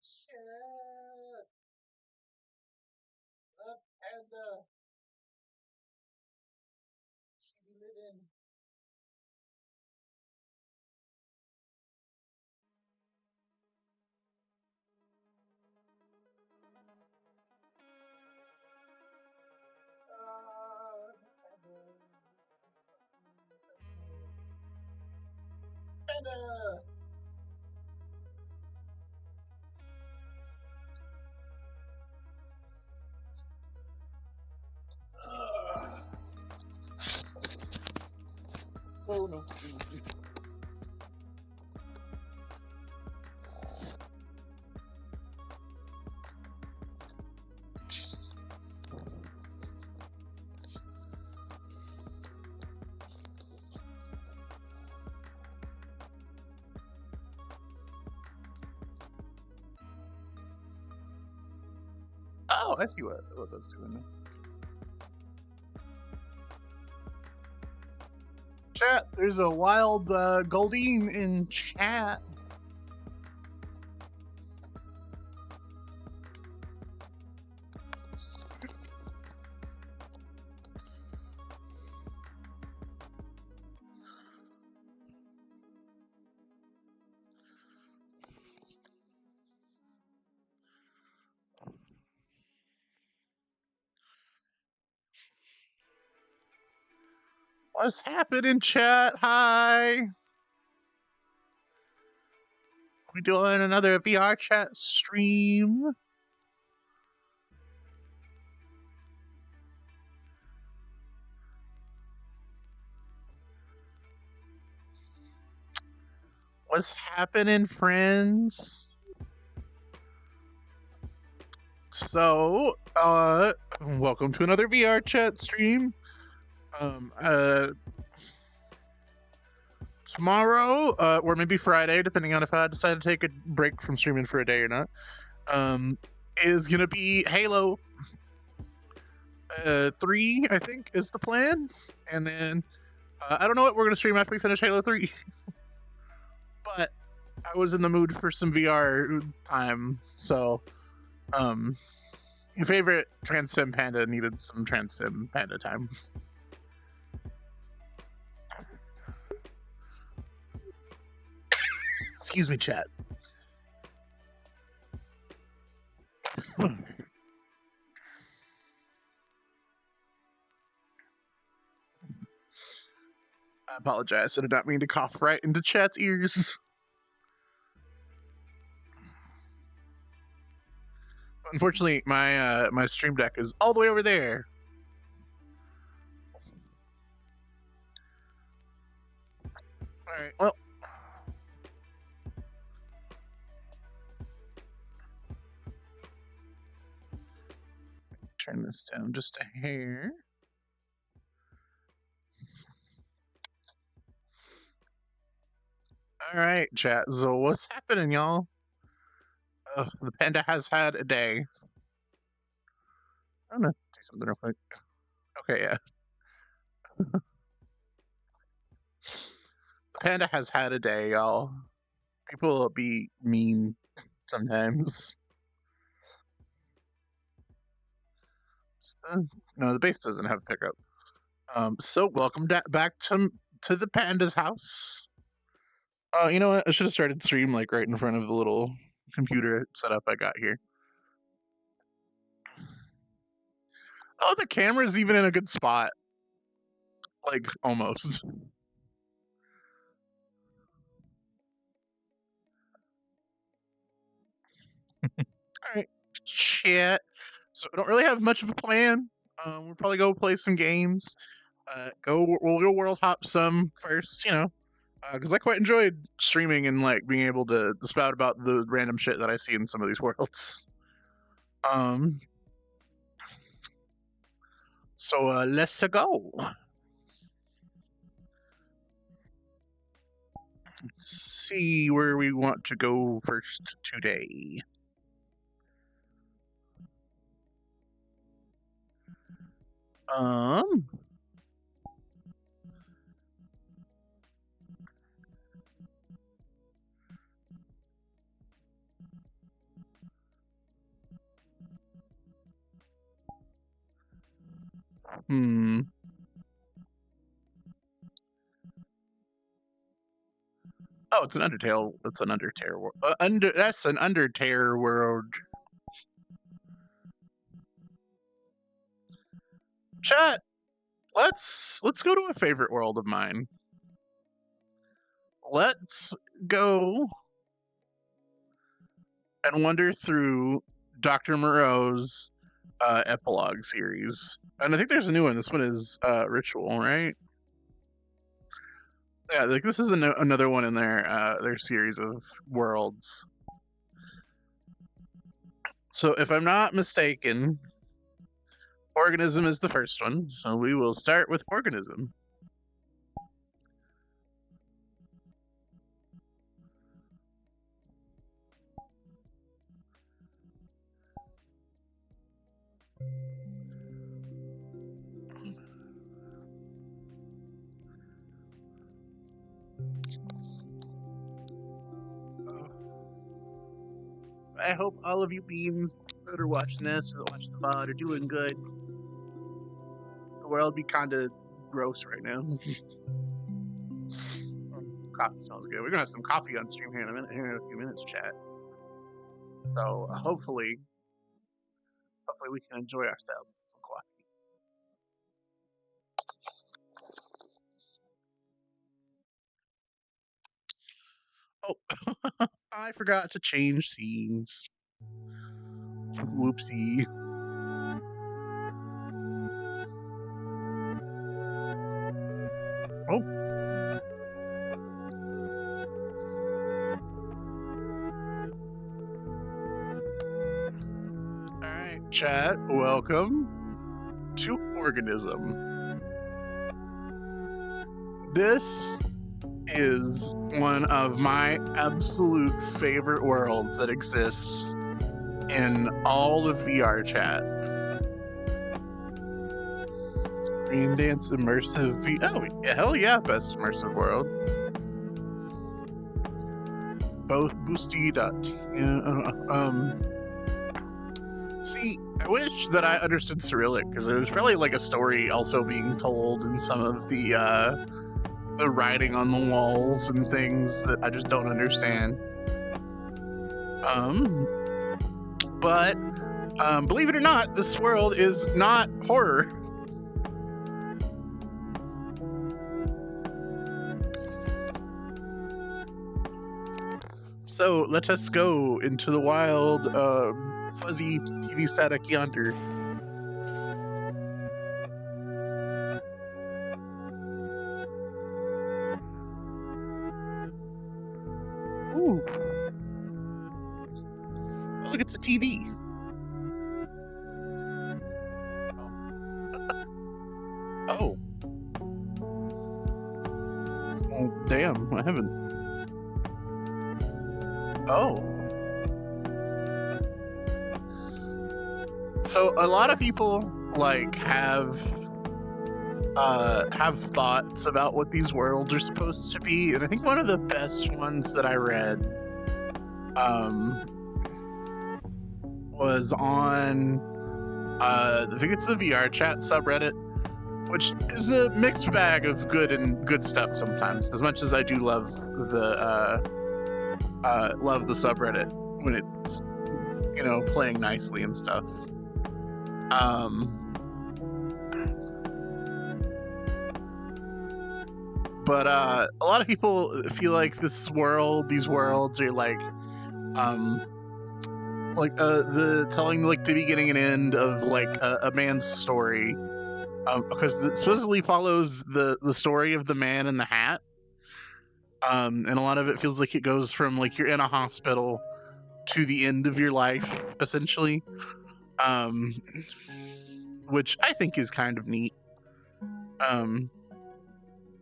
Shit. Up panda. She be living. Panda. Panda. Oh no. Oh, I see what that's doing. Chat, there's a wild Goldine in chat. What's happening, chat? Hi. We doing another VR chat stream. What's happening, friends? So, welcome to another VR chat stream. Um, uh, Tomorrow, or maybe Friday, depending on if I decide to take a break from streaming for a day or not, is gonna be Halo 3, I think, is the plan. And then, I don't know what we're gonna stream after we finish Halo 3, but I was in the mood for some VR time, so, your favorite Transfem Panda needed some Transfem Panda time. Excuse me, chat. I apologize. I did not mean to cough right into chat's ears. Unfortunately, my stream deck is all the way over there. All right. Well, turn this down just a hair. All right, chat. So what's happening, y'all? The panda has had a day. I'm gonna see something real quick. Okay, yeah. The panda has had a day, y'all. People be mean sometimes. No, the base doesn't have pickup. So welcome back to the panda's house. You know what? I should have started stream like right in front of the little computer setup I got here. Oh, the camera's even in a good spot. Like almost. All right, chat. So I don't really have much of a plan. We'll probably go play some games. We'll go world hop some first, you know, because I quite enjoyed streaming and like being able to spout about the random shit that I see in some of these worlds. So let's go. Let's see where we want to go first today. Um. Hmm. Oh, it's an Undertale. That's an Undertale world. That's an Undertale world. Chat. Let's go to a favorite world of mine. Let's go and wander through Dr. Moreau's Epilogue series. And I think there's a new one. This one is Ritual, right? Yeah, like this is another one in their series of worlds. So if I'm not mistaken, Organism is the first one. So we will start with Organism. I hope all of you beans that are watching this or that watch the VOD are doing good. The world be kind of gross right now. Coffee smells good. We're gonna have some coffee on stream here in a few minutes, chat. So hopefully we can enjoy ourselves with some coffee. Oh, I forgot to change scenes. Whoopsie. Oh, all right, chat. Welcome to Organism. This is one of my absolute favorite worlds that exists in all of VR chat. Screen Dance Immersive V. Oh, hell yeah, best immersive world. Both boosty. See, I wish that I understood Cyrillic because there's probably like a story also being told in some of the writing on the walls and things that I just don't understand. But believe it or not, this world is not horror. So let us go into the wild, fuzzy TV static yonder. Ooh. Oh, look, it's a TV. Oh. Oh, damn, I haven't. Oh. So a lot of people like have thoughts about what these worlds are supposed to be, and I think one of the best ones that I read was on I think it's the VR chat subreddit, which is a mixed bag of good and good stuff sometimes. As much as I do love the subreddit when it's playing nicely and stuff. But a lot of people feel like these worlds are like the telling like the beginning and end of like a man's story, because it supposedly follows the story of the man in the hat, and a lot of it feels like it goes from like you're in a hospital to the end of your life essentially, which I think is kind of neat.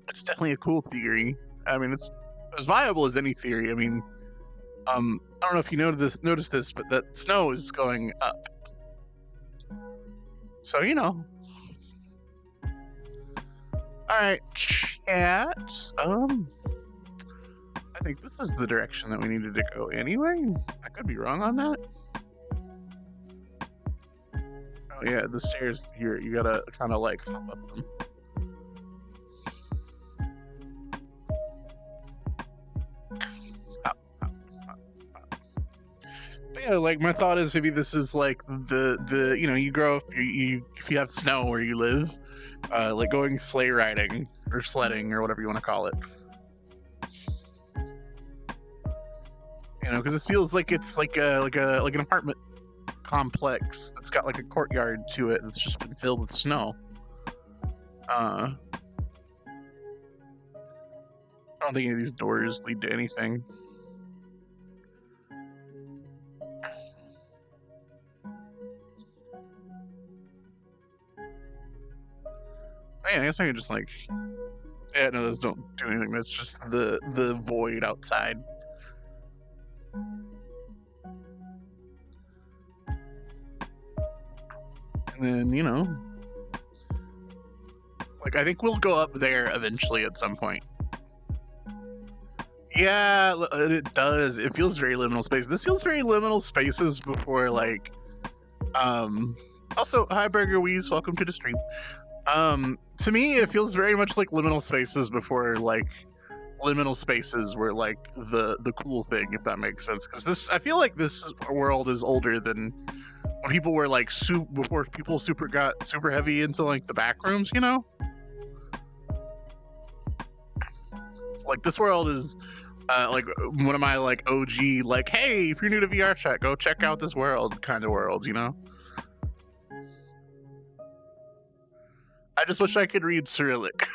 It's definitely a cool theory. I mean, it's as viable as any theory. I mean, I don't know if you noticed this, but that snow is going up. So All right, chat. I think this is the direction that we needed to go anyway. I could be wrong on that. Oh yeah, the stairs here. You gotta kind of like hop up them. But yeah, like my thought is maybe this is like the you grow up, you if you have snow where you live, like going sleigh riding or sledding or whatever you want to call it. Because this feels like it's like an apartment complex that's got like a courtyard to it that's just been filled with snow. I don't think any of these doors lead to anything. Yeah, I guess I can just like... Yeah, no, those don't do anything. That's just the void outside. And then, like, I think we'll go up there eventually at some point. Yeah, it does. It feels very liminal space. This feels very liminal spaces before, like... Also, hi, Burger Weeze. Welcome to the stream. To me, it feels very much like liminal spaces before, like, liminal spaces were, like, the cool thing, if that makes sense. Because I feel like this world is older than when people were, like, before people got super heavy into, like, the back rooms, Like, this world is like one of my like OG like, hey, if you're new to VR chat, go check out this world kind of world, you know. I just wish I could read Cyrillic.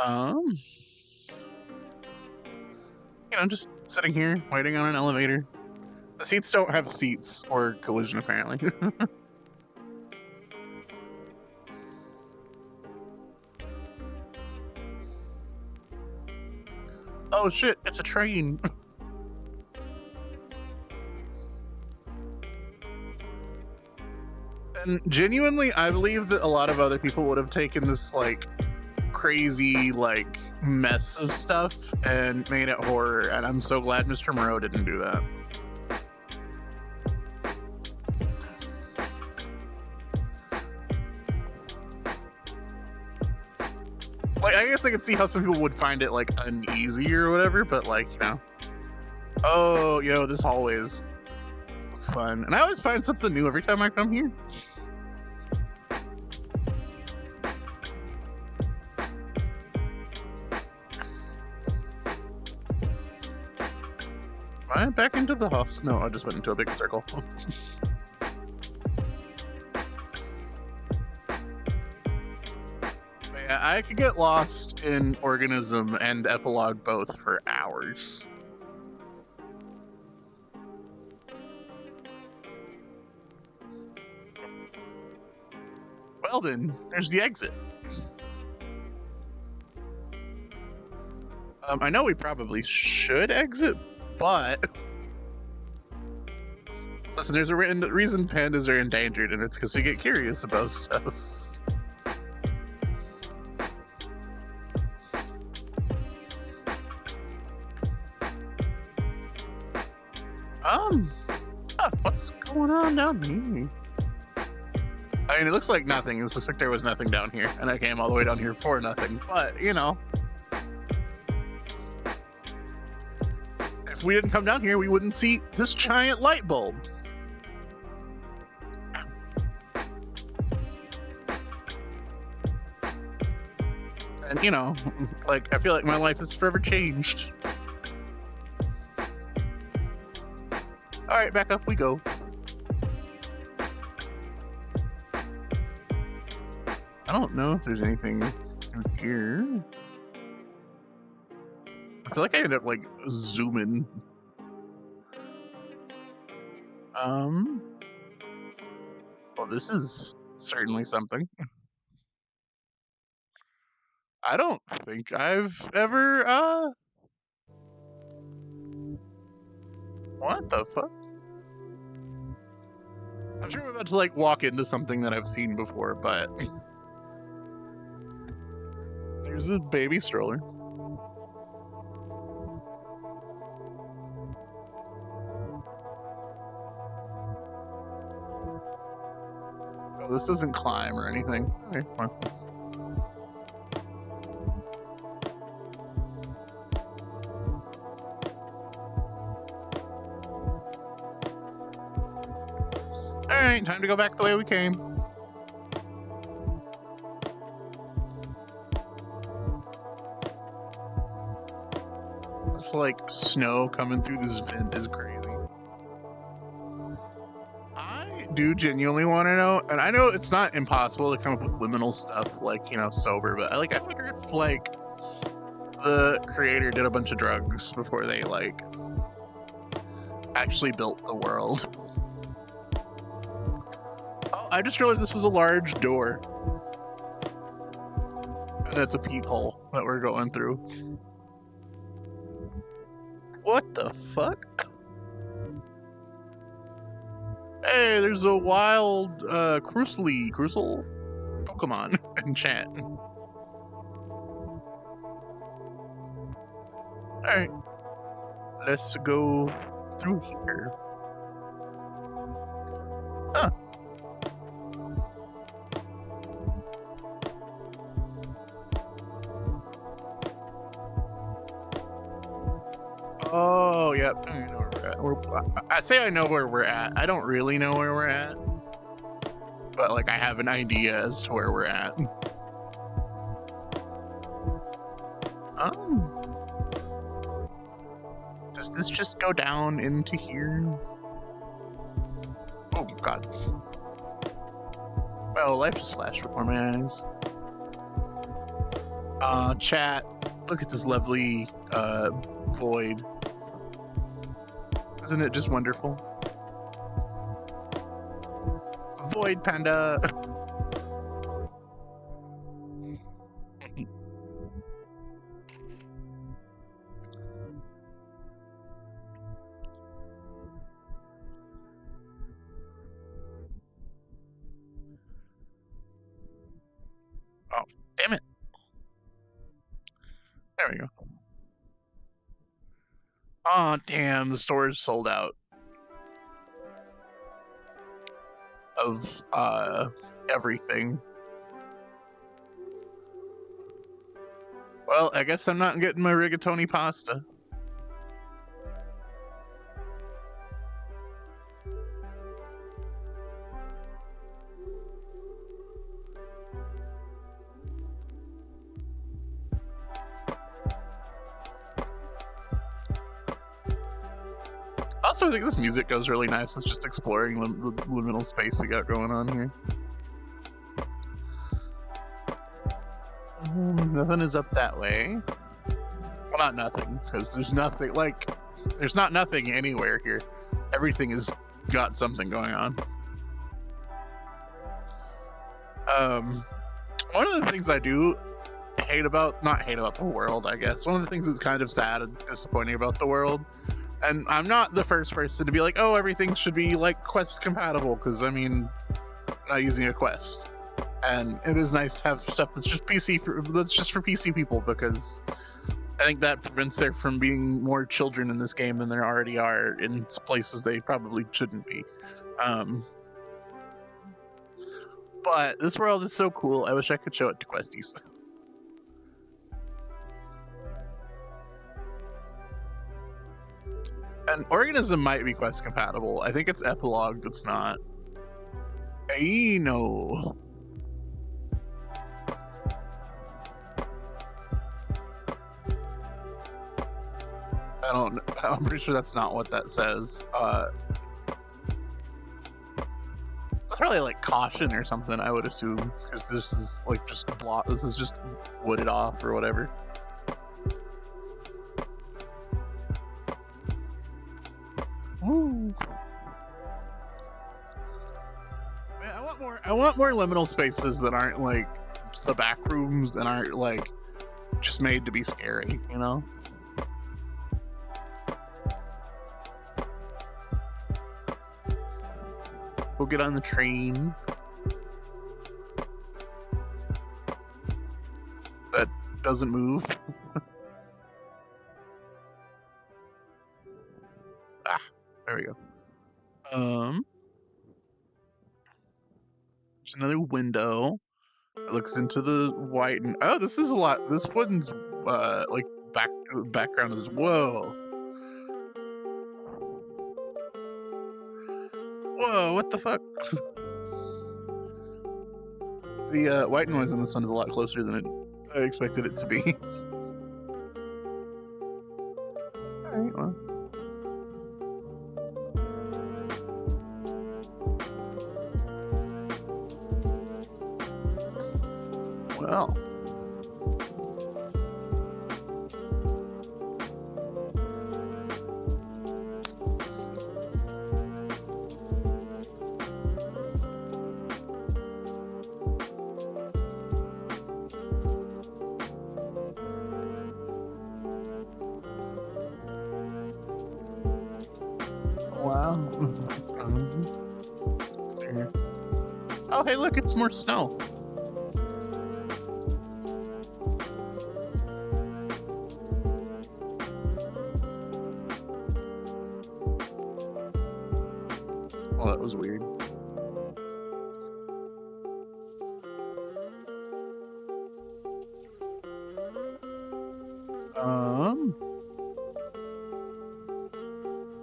You know, just sitting here waiting on an elevator. The seats don't have seats or collision, apparently. Oh shit, it's a train. And genuinely, I believe that a lot of other people would have taken this like crazy like mess of stuff and made it horror, and I'm so glad Mr. Moreau didn't do that. Like, I guess I could see how some people would find it like uneasy or whatever, but like, you know. Oh, yo, this hallway is fun. And I always find something new every time I come here. Am I back into the house? No, I just went into a big circle. Yeah, I could get lost in Organism and Epilogue both for hours. Well then, there's the exit. I know we probably should exit, but listen, there's a reason pandas are endangered, and it's because we get curious about stuff. What's going on down here? I mean, it looks like nothing. It looks like there was nothing down here, and I came all the way down here for nothing. But, you know, if we didn't come down here, we wouldn't see this giant light bulb. And, you know, like, I feel like my life is forever changed. Alright, back up we go. I don't know if there's anything through here. I feel like I end up, like, zooming. Well, this is certainly something. I don't think I've ever, what the fuck? I'm sure I'm about to, like, walk into something that I've seen before, but... There's a baby stroller. Oh, this doesn't climb or anything. Okay, fine. Alright, time to go back the way we came. It's like snow coming through this vent is crazy. I do genuinely want to know, and I know it's not impossible to come up with liminal stuff like, you know, sober, but I wonder if like the creator did a bunch of drugs before they like actually built the world. Oh, I just realized this was a large door. And that's a peephole that we're going through. What the fuck? Hey, there's a wild Crucial Pokemon in chat. Alright. Let's go through here. Huh. Oh, yep. I know where we're at. I say I know where we're at. I don't really know where we're at. But, like, I have an idea as to where we're at. Um, does this just go down into here? Oh god. Well, life just flashed before my eyes. Chat, look at this lovely, void. Isn't it just wonderful? Void panda! Oh, damn it. There we go. Oh, damn, the store is sold out of, everything. Well, I guess I'm not getting my rigatoni pasta. Also, I think this music goes really nice. It's just exploring the liminal space we got going on here. Nothing is up that way. Well, not nothing, because there's nothing, like, there's not nothing anywhere here. Everything has got something going on. One of the things I do not hate about the world, I guess. One of the things that's kind of sad and disappointing about the world, and I'm not the first person to be like, oh, everything should be, like, Quest compatible, because, I mean, I'm not using a Quest. And it is nice to have stuff that's just for PC people, because I think that prevents there from being more children in this game than there already are in places they probably shouldn't be. But this world is so cool, I wish I could show it to Questies. And Organism might be Quest compatible. I think it's Epilogue that's not. I know. I'm pretty sure that's not what that says. That's probably like caution or something, I would assume, because this is like just this is just wooded off or whatever. Woo. Man, I want more liminal spaces that aren't like just the back rooms and aren't like just made to be scary, you know? We'll get on the train. That doesn't move. There we go. There's another window. It looks into the white and oh, this is a lot. This one's like background is whoa. Whoa, what the fuck? The white noise in this one is a lot closer than I expected it to be. Alright, well. Well. Wow. Oh, hey, look, it's more snow. Oh, that was weird.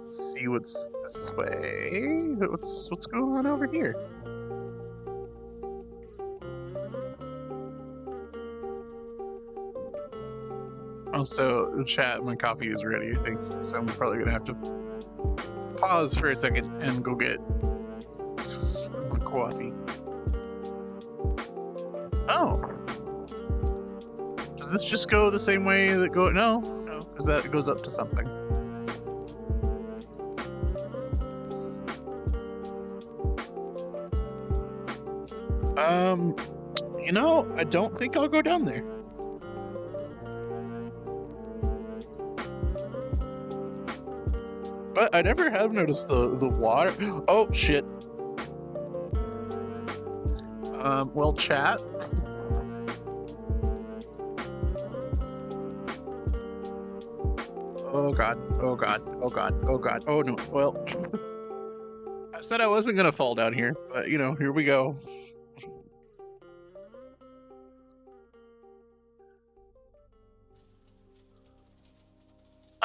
Let's see what's this way. What's going on over here? Also, chat, my coffee is ready, I think. So I'm probably gonna have to pause for a second and go get my coffee. Oh. Does this just go the same way that go? No, because that goes up to something. You know, I don't think I'll go down there. But I never have noticed the water. Oh shit. Well, chat. Oh god. Oh god. Oh god. Oh god. Oh no. Well, I said I wasn't gonna fall down here, but you know, here we go.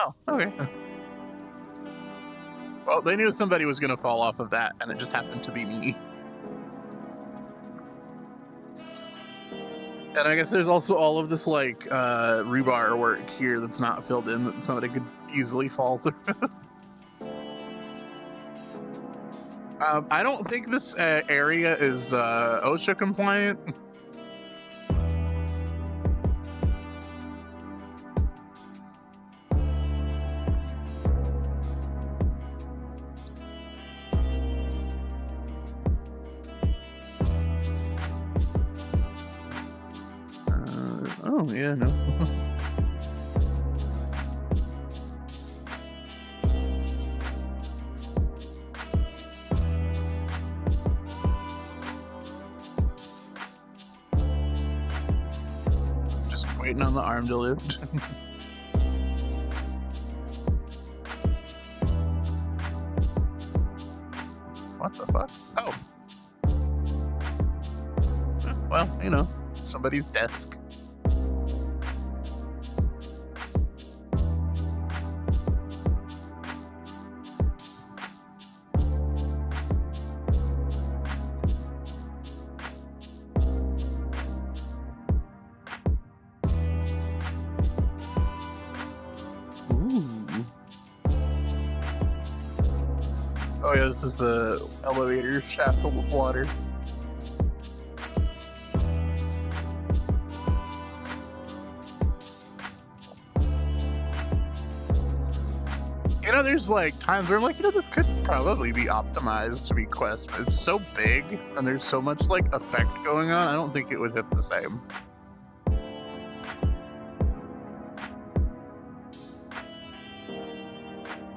Oh, okay. Well, they knew somebody was gonna fall off of that, and it just happened to be me. And I guess there's also all of this like rebar work here that's not filled in that somebody could easily fall through. I don't think this area is OSHA compliant. Oh yeah, no. Just waiting on the arm to lift. What the fuck? Oh. Well, you know, somebody's desk. Oh yeah, this is the elevator shaft filled with water. You know, there's like times where I'm like, you know, this could probably be optimized to be Quest, but it's so big and there's so much like effect going on, I don't think it would hit the same.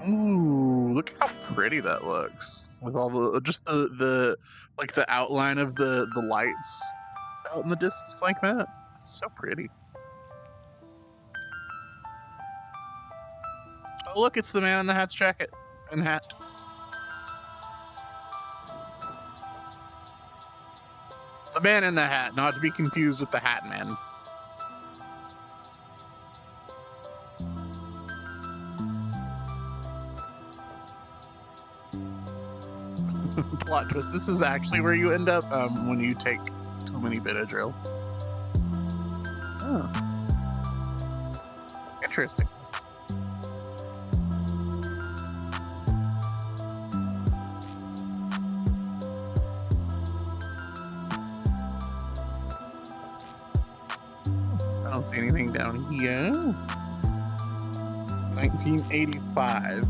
Ooh, look how pretty that looks with all the just the like the outline of the lights out in the distance like that. It's so pretty. Oh look, it's the man in the hat's jacket and hat. The man in the hat, not to be confused with the Hat Man. Plot twist, this is actually where you end up when you take too many Benadryl. Oh. Interesting. I don't see anything down here. 1985.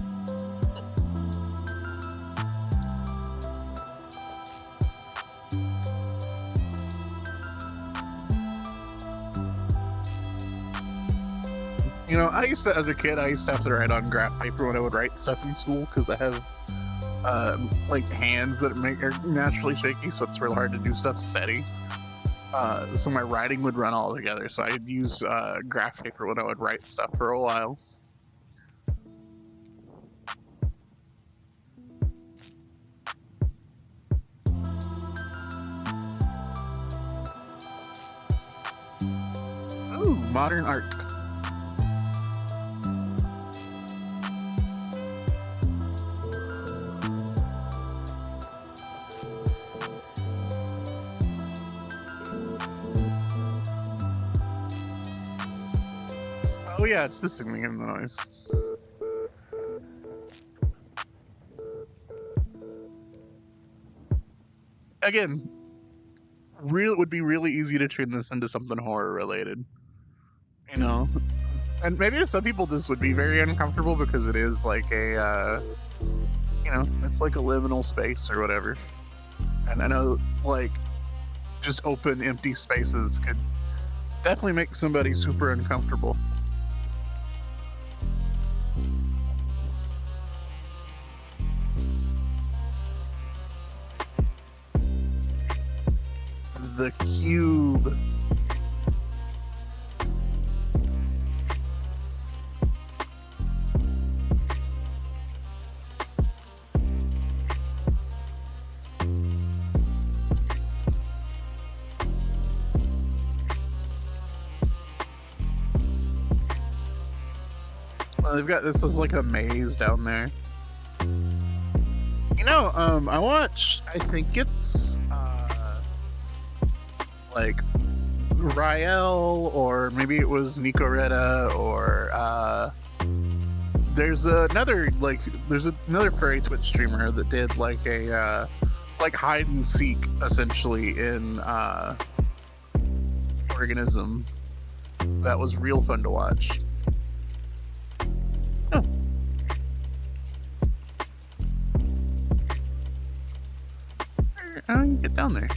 You know, I used to, as a kid, I used to have to write on graph paper when I would write stuff in school because I have like hands that are naturally shaky, so it's real hard to do stuff steady. So my writing would run all together. So I'd use graph paper when I would write stuff for a while. Ooh, modern art. Oh Oh yeah, it's this thing making the noise. Again, it would be really easy to turn this into something horror related. You know, and maybe to some people this would be very uncomfortable because it is like a, it's like a liminal space or whatever. And I know, like, just open, empty spaces could definitely make somebody super uncomfortable. The cube. Well, they've got this is like a maze down there. You know, I watched, I think it's like Rael, or maybe it was Nicoretta, or there's another furry Twitch streamer that did like a like hide and seek essentially in Organism. That was real fun to watch. Oh. How do you get down there?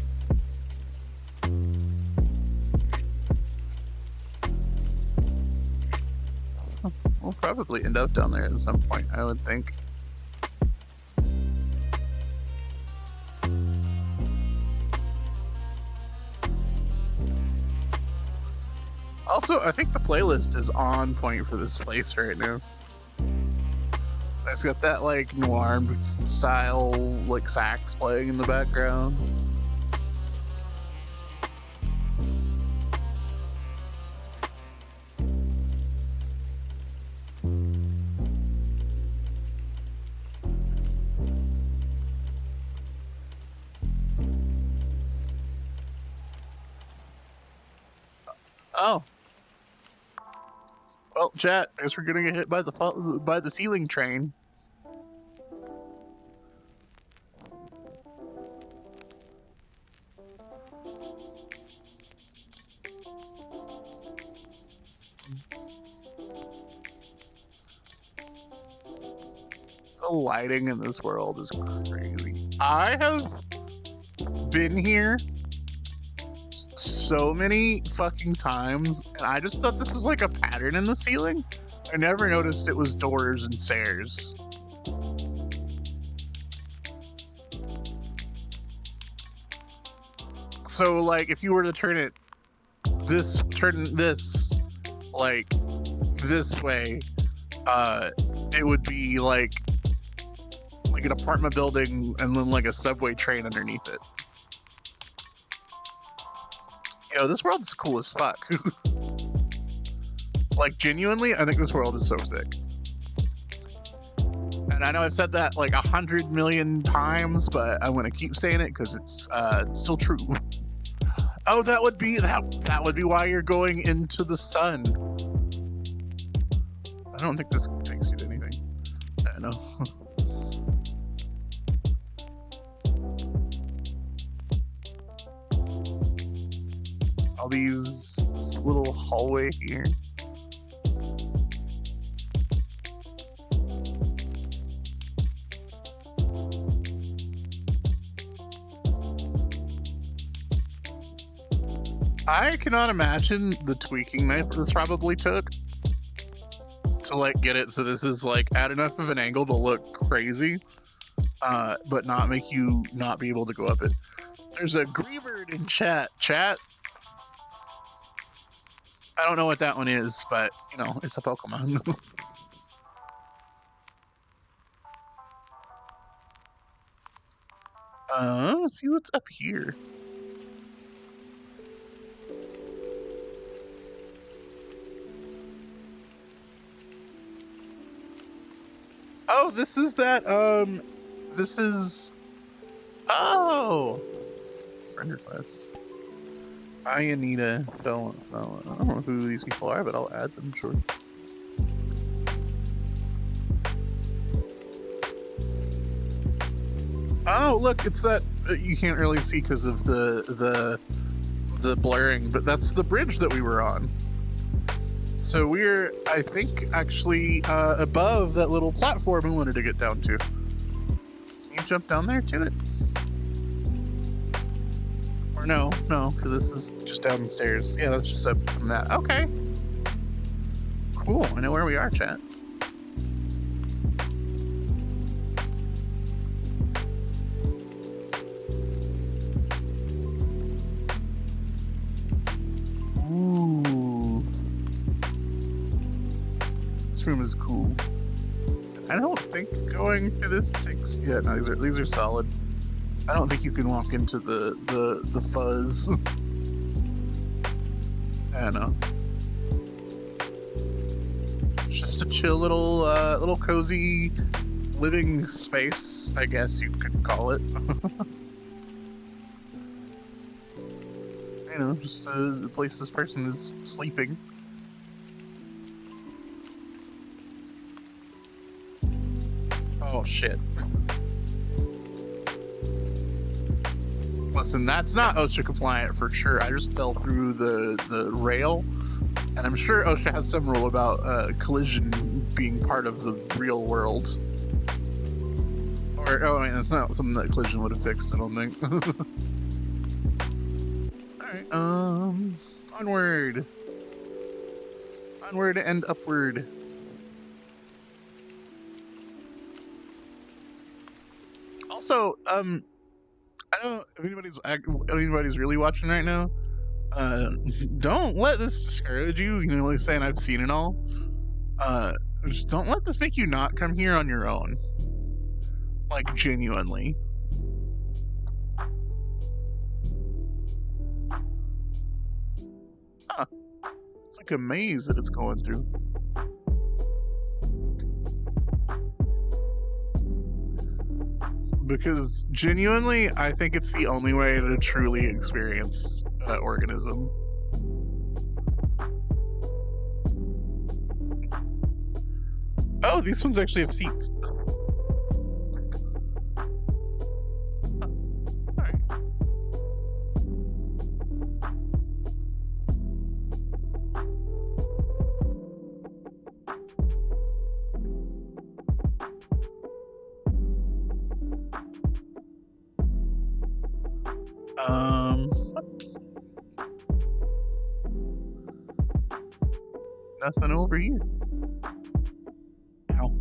We'll probably end up down there at some point, I would think. Also, I think the playlist is on point for this place right now. It's got that like noir style like sax playing in the background. Oh. Well, chat, I guess we're gonna get hit by the ceiling train. The lighting in this world is crazy. I have been here so many fucking times, and I just thought this was like a pattern in the ceiling. I never noticed it was doors and stairs. So, like, if you were to turn this like this way, it would be like an apartment building and then like a subway train underneath it. Yo, this world's cool as fuck. Like, genuinely, I think this world is so sick. And I know I've said that like 100 million times, but I'm gonna keep saying it because it's still true. Oh, that would be why you're going into the sun. I don't think this takes you to anything. I know. All this little hallway here. I cannot imagine the tweaking that this probably took to like get it so this is like at enough of an angle to look crazy, but not make you not be able to go up it. There's a Greebird in chat. Chat. I don't know what that one is, but you know, it's a Pokemon. Let's see what's up here. Oh, this is that, this is... Oh! Friend request. I, Anita, I don't know who these people are, but I'll add them, sure. Oh, look, it's that you can't really see because of the blurring, but that's the bridge that we were on. So we're, I think, actually above that little platform we wanted to get down to. Can you jump down there to it? Or no, because this is just downstairs. Yeah, that's just up from that. Okay. Cool, I know where we are, chat. Ooh. This room is cool. I don't think going through this takes... Yeah, no, these are solid. I don't think you can walk into the fuzz. I don't know. It's just a chill little cozy living space, I guess you could call it. You know, just a place this person is sleeping. Oh shit. Listen, that's not OSHA compliant for sure. I just fell through the rail, and I'm sure OSHA has some rule about collision being part of the real world. Or, oh, I mean, that's not something that collision would have fixed, I don't think. Alright, onward. Onward and upward. Also, I don't know if anybody's really watching right now. Don't let this discourage you. You know, like saying I've seen it all. Just don't let this make you not come here on your own. Like, genuinely. Huh. It's like a maze that it's going through. Because genuinely, I think it's the only way to truly experience Organism. Oh, these ones actually have seats. Nothing over here. Ow.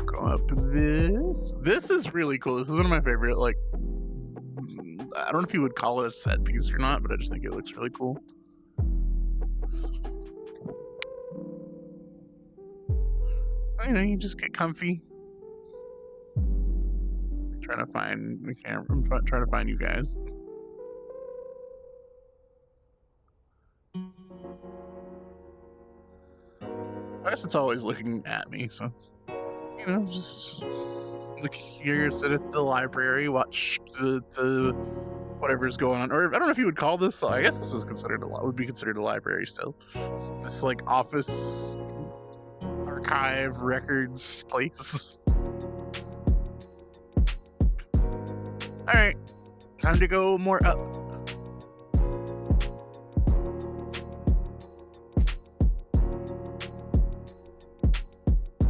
Go up this. This is really cool. This is one of my favorite, like, I don't know if you would call it a set piece or not, but I just think it looks really cool. You know, you just get comfy. I'm trying to find you guys. I guess it's always looking at me, so you know, just look here, sit at the library, watch the whatever's going on. Or I don't know if you would call this. I guess this was considered would be considered a library still. This like office, archive, records place. All right, time to go more up.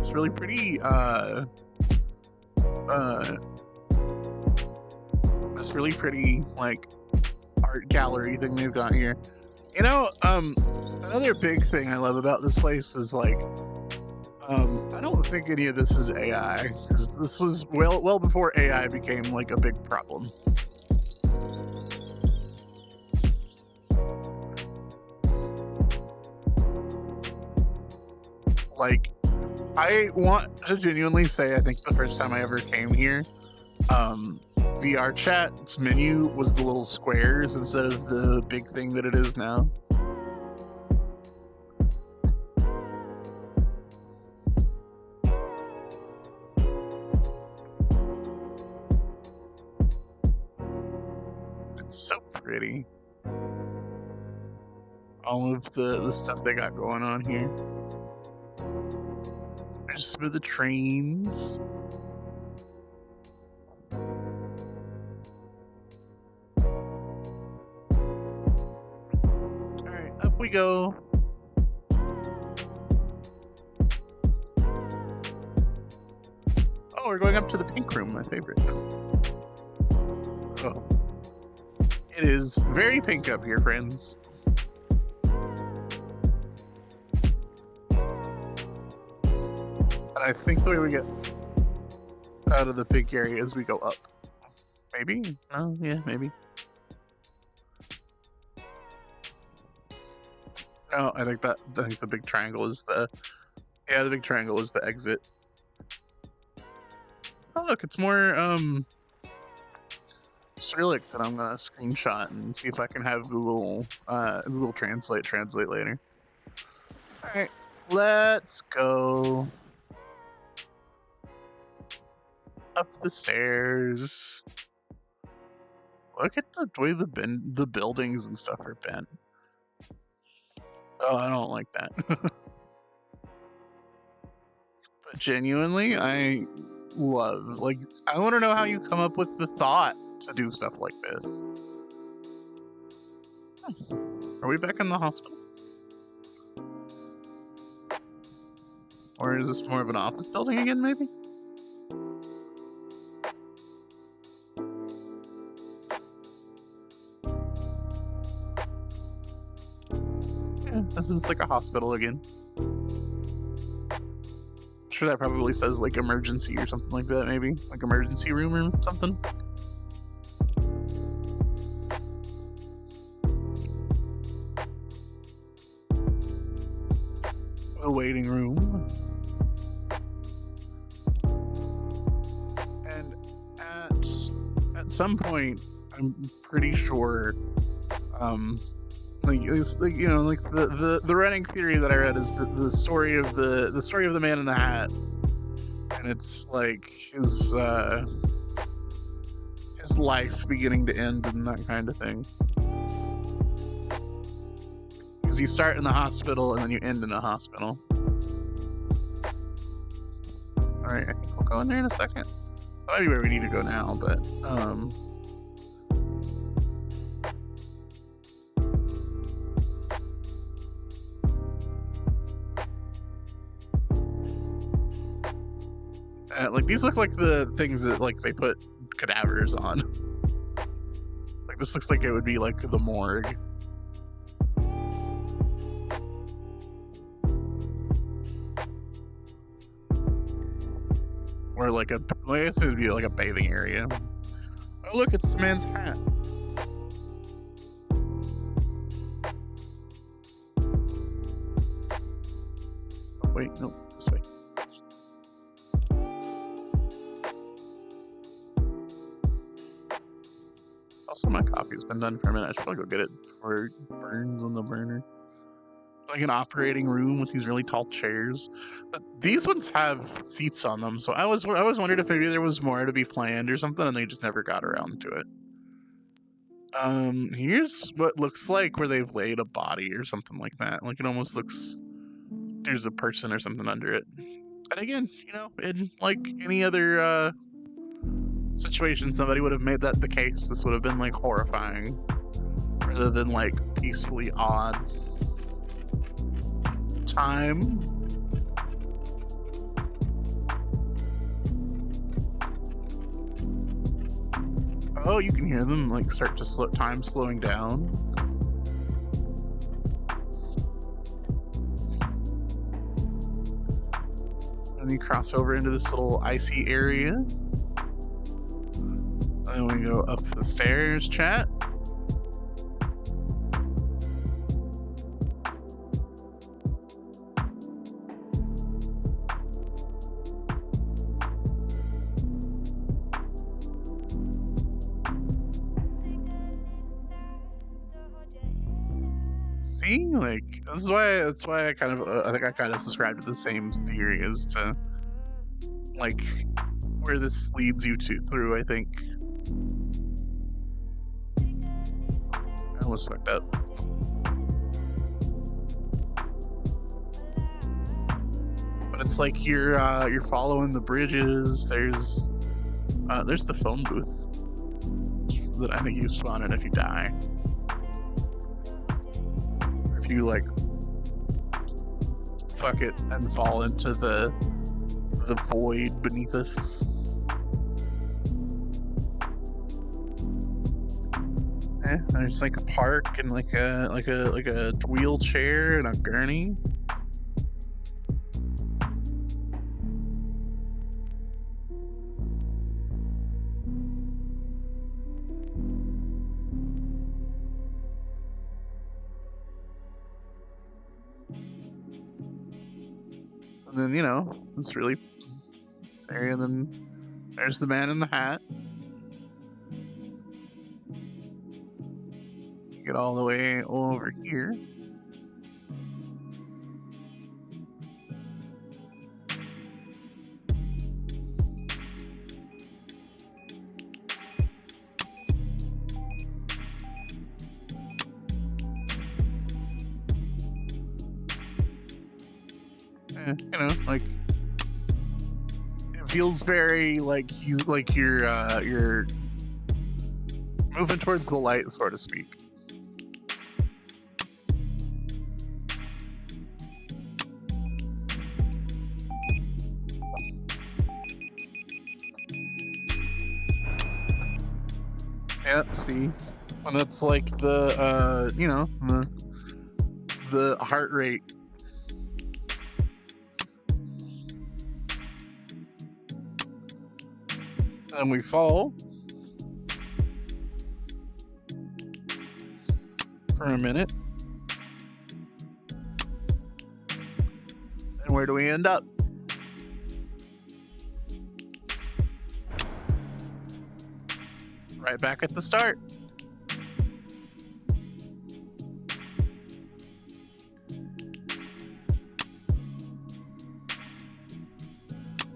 It's really pretty. This really pretty like art gallery thing they've got here. You know, another big thing I love about this place is like, I don't think any of this is AI, because this was well before AI became like a big problem. Like, I want to genuinely say I think the first time I ever came here, VR chat's menu was the little squares instead of the big thing that it is now. already. All of the stuff they got going on here. There's some of the trains. Alright, up we go. Oh, we're going up to the pink room, my favorite. Oh. It is very pink up here, friends. And I think the way we get out of the pink area is we go up. Maybe? No, yeah, maybe. No, I think the big triangle is the big triangle is the exit. Oh look, it's more Cyrillic that I'm gonna screenshot and see if I can have Google Translate later. Alright, let's go up the stairs. Look at the way the buildings and stuff are bent. Oh, I don't like that. But genuinely, I want to know how you come up with the thought to do stuff like this. Are we back in the hospital? Or is this more of an office building again, maybe? Yeah, this is like a hospital again. I'm sure that probably says like emergency or something like that, maybe? Like emergency room or something? The waiting room. And at some point, I'm pretty sure, the running theory that I read is the story of the man in the hat, and it's like his life beginning to end and that kind of thing. Because you start in the hospital and then you end in a hospital. Alright, I think we'll go in there in a second. That might be where we need to go now, but like these look like the things that like they put cadavers on. Like this looks like it would be like the morgue. Or like I guess it would be like a bathing area. Oh look, it's the man's hat. Oh wait, no, this way. Also, my coffee's been done for a minute. I should probably go get it before it burns on the burner. Like an operating room with these really tall chairs. But these ones have seats on them, so I was wondering if maybe there was more to be planned or something, and they just never got around to it. Here's what looks like where they've laid a body or something like that. Like it almost looks there's a person or something under it. And again, in like any other situation, somebody would have made that the case. This would have been like horrifying, rather than like peacefully odd. Time. Oh, you can hear them like start to time slowing down. And you cross over into this little icy area. And we go up the stairs, chat. See, like that's why I kind of I think I kind of subscribe to the same theory as to like where this leads you to through. I think I almost fucked up. But it's like you're following the bridges. There's the phone booth that I think you spawn in if you die. Or if you like fuck it and fall into the void beneath us. There's like a park and like a wheelchair and a gurney. And then, it's really scary. And then there's the man in the hat. You get all the way over here. Like it feels very like you're moving towards the light, so to speak. Yep, see, and that's like the the heart rate. And we fall for a minute. And where do we end up? Right back at the start.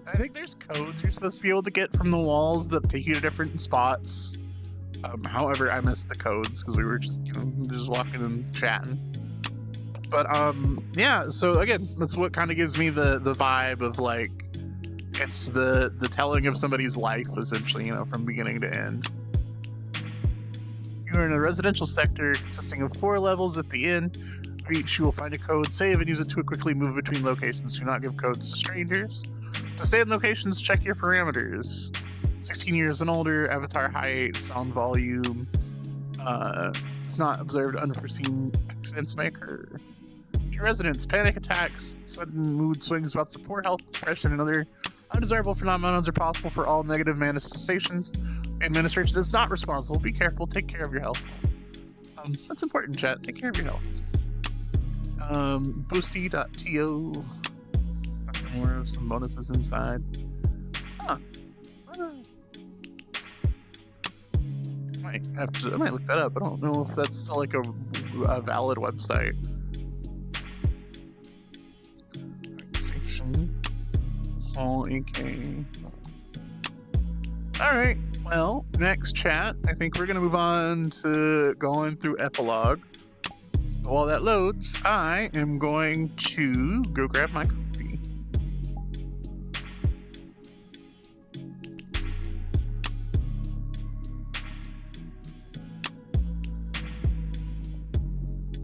I think there's codes you're supposed to be able to get from the walls that take you to different spots. However, I missed the codes because we were just walking and chatting. But yeah. So again, that's what kind of gives me the vibe of like it's the telling of somebody's life essentially, from beginning to end. You're in a residential sector consisting of 4 levels. At the end of each, you will find a code, save, and use it to quickly move between locations. Do not give codes to strangers. To stay in locations, check your parameters. 16 years and older, avatar height, sound volume. If not observed, unforeseen accidents may occur. Your residents, panic attacks, sudden mood swings, bouts of poor health, depression, and other undesirable phenomena are possible for all negative manifestations. The administration is not responsible. Be careful. Take care of your health. That's important, chat. Take care of your health. Boosty.to. More of some bonuses inside. Huh. I might look that up. I don't know if that's still like a valid website. Station. All AK. Alright, well, next chat, I think we're going to move on to going through Epilogue. While that loads, I am going to go grab my coffee.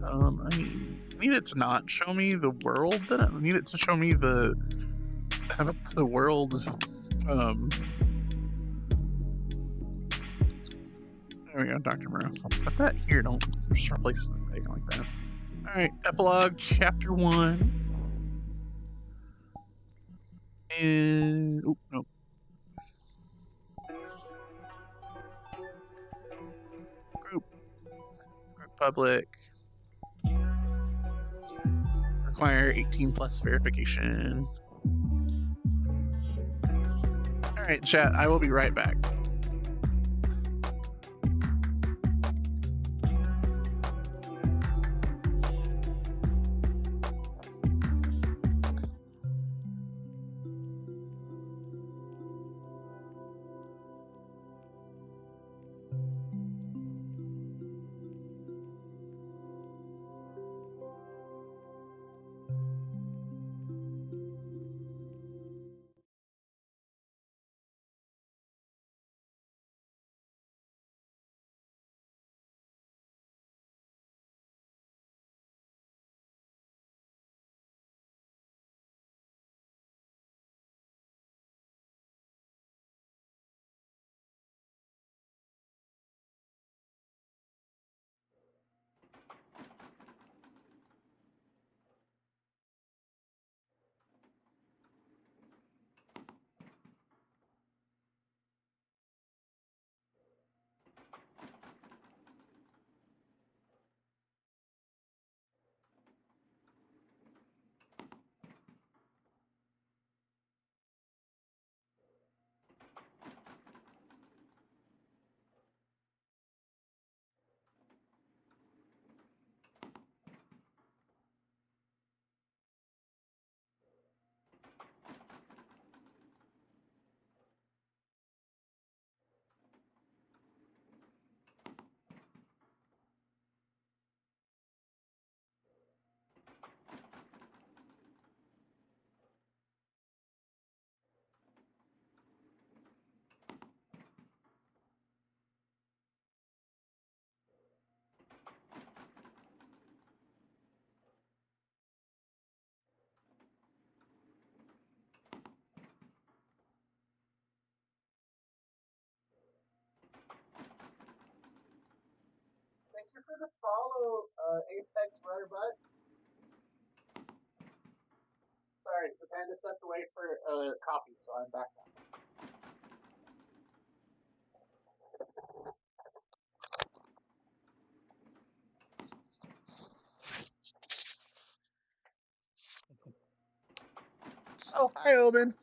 I need it to not show me the world, then I need it to show me the world, there we go, Dr. Moreau. I'll put that here, don't just replace the thing like that. Alright, Epilogue, Chapter 1. And... oh, no. Group public. Require 18 plus verification. Alright, chat, I will be right back. you for the follow, Apex Rudderbut. Sorry, the panda stepped away for coffee, so I'm back now. Oh, hi, Omen.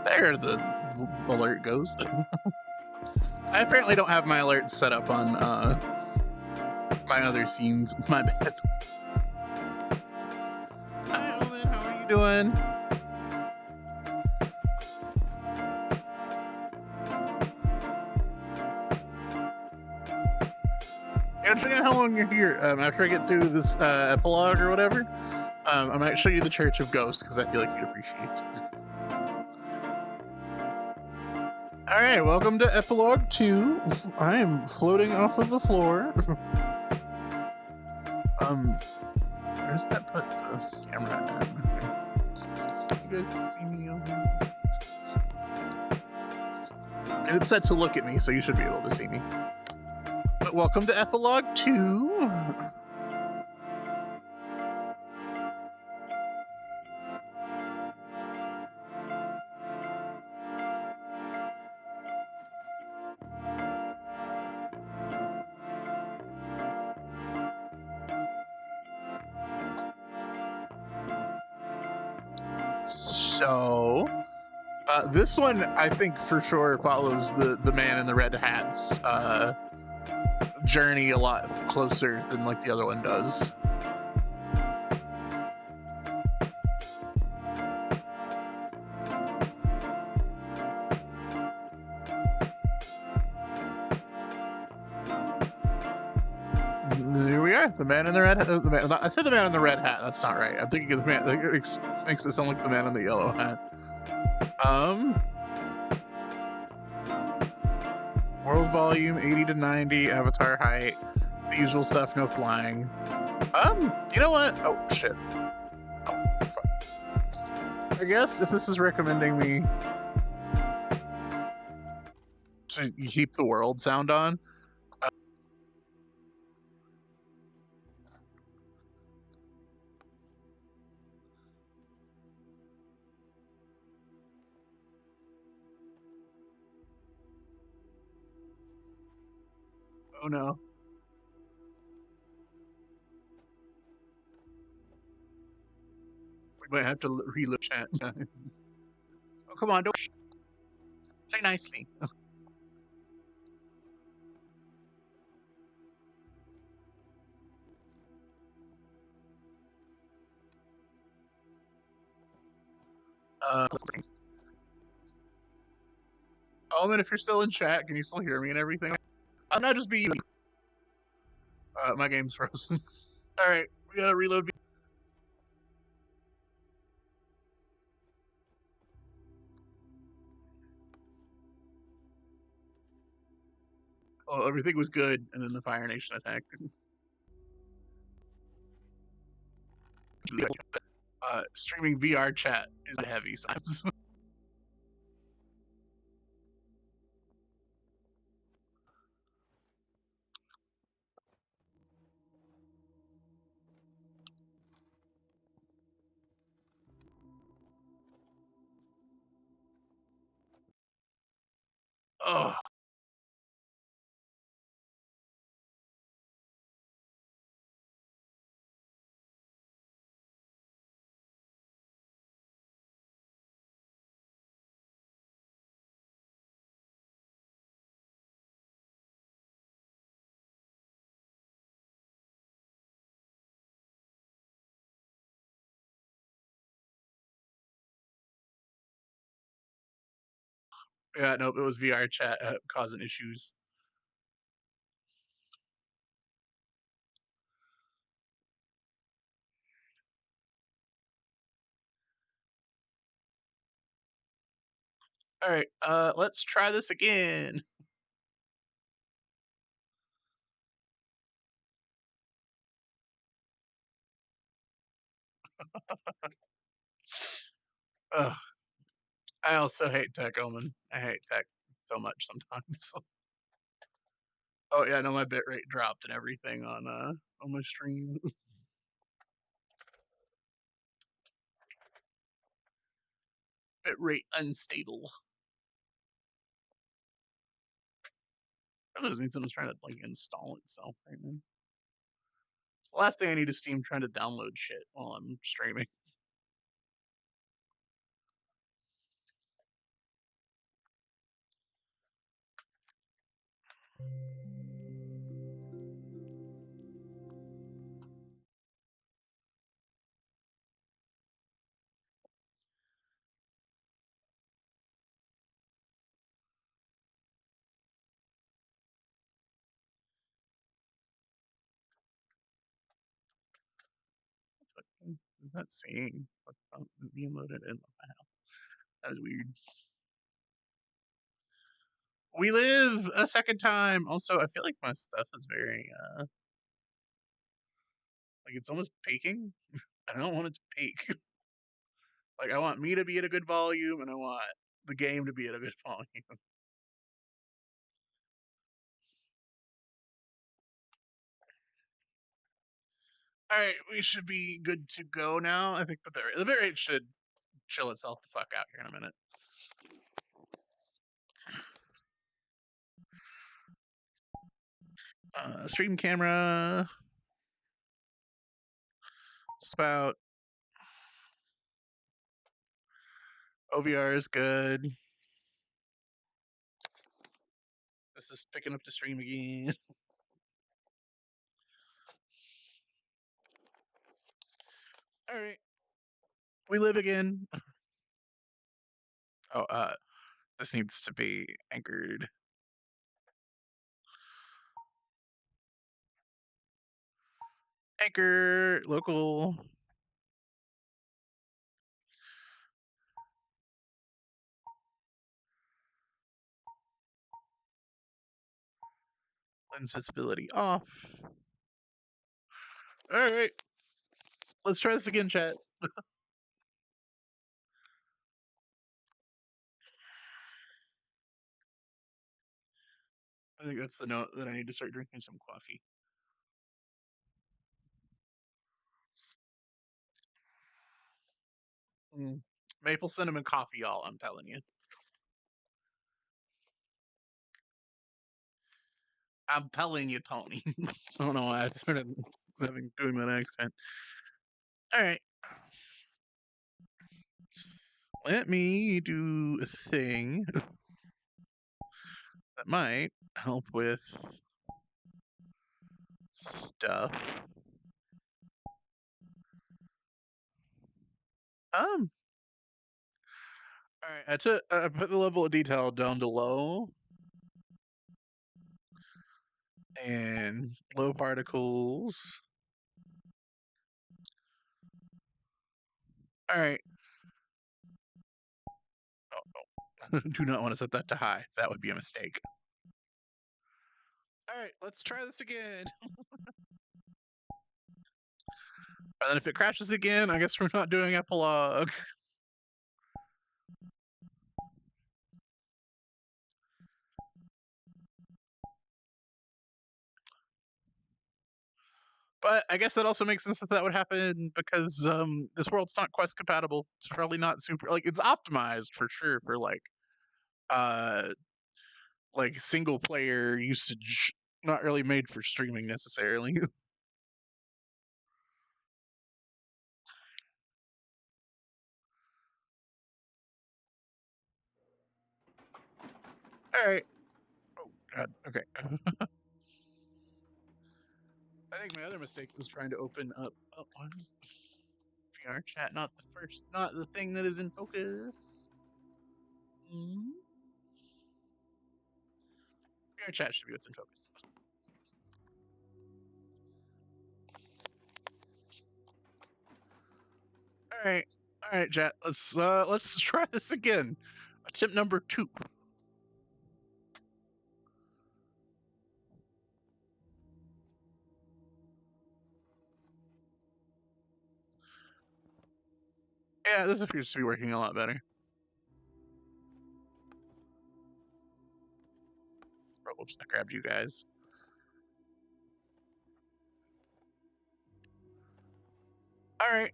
There the alert goes. I apparently don't have my alerts set up on my other scenes. My bad. Hi, Omen. How are you doing? Yeah, I'm checking out how long you're here. After I get through this epilogue or whatever, I might show you the Church of Ghosts because I feel like you'd appreciate it. All right, welcome to Epilogue 2. I am floating off of the floor. Where's that put the camera at? You guys see me over here? And it's set to look at me, so you should be able to see me. But welcome to Epilogue 2. So, this one I think for sure follows the man in the red hat's journey a lot closer than like the other one does. Here we are, the man in the red hat. I said the man in the red hat. That's not right. I'm thinking of the man. It makes it sound like the man in the yellow hat. World volume 80 to 90, avatar height, the usual stuff. No flying. You know what? Oh shit. Oh, fuck. I guess if this is recommending me to keep the world sound on. Oh no. We might have to reload chat. Oh, come on, don't play nicely. Uh, oh, and if you're still in chat, can you still hear me and everything? I'll not just be you. My game's frozen. All right, we gotta reload. Oh, everything was good, and then the Fire Nation attacked. Streaming VR chat is heavy sometimes. Oh, yeah, nope, it was VR chat causing issues. All right, let's try this again. Ugh. I also hate Tech Omen. I hate Tech so much sometimes. Oh yeah, no, my bitrate dropped and everything on my stream. Bitrate unstable. That doesn't mean someone's trying to like install itself right now. It's the last thing I need is Steam trying to download shit while I'm streaming. What is that saying? What's being loaded in the file? That was weird. We live a second time. Also, I feel like my stuff is very like it's almost peaking. I don't want it to peak. Like I want me to be at a good volume, and I want the game to be at a good volume. All right, we should be good to go now. I think the bitrate should chill itself the fuck out here in a minute. Stream camera, spout, OVR is good. This is picking up the stream again. All right, we live again. Oh, this needs to be anchored. Anchor local. Lens visibility off. All right, let's try this again, chat. I think that's the note that I need to start drinking some coffee. Maple cinnamon coffee, y'all. I'm telling you. I'm telling you, Tony. I don't know why I started doing that accent. All right. Let me do a thing that might help with stuff. Um. All right. I put the level of detail down to low and low particles. All right. Oh, do not want to set that to high. That would be a mistake. All right, let's try this again. And then if it crashes again, I guess we're not doing epilogue. But I guess that also makes sense that would happen because this world's not Quest compatible. It's probably not super like it's optimized for sure for uh like single player usage, not really made for streaming necessarily. All right. Oh god. Okay. I think my other mistake was trying to open up. Oh, what is VR chat? Not the thing that is in focus. VR chat should be what's in focus. All right, chat. Let's try this again. Attempt number 2. Yeah, this appears to be working a lot better. Oh, whoops, I grabbed you guys. All right,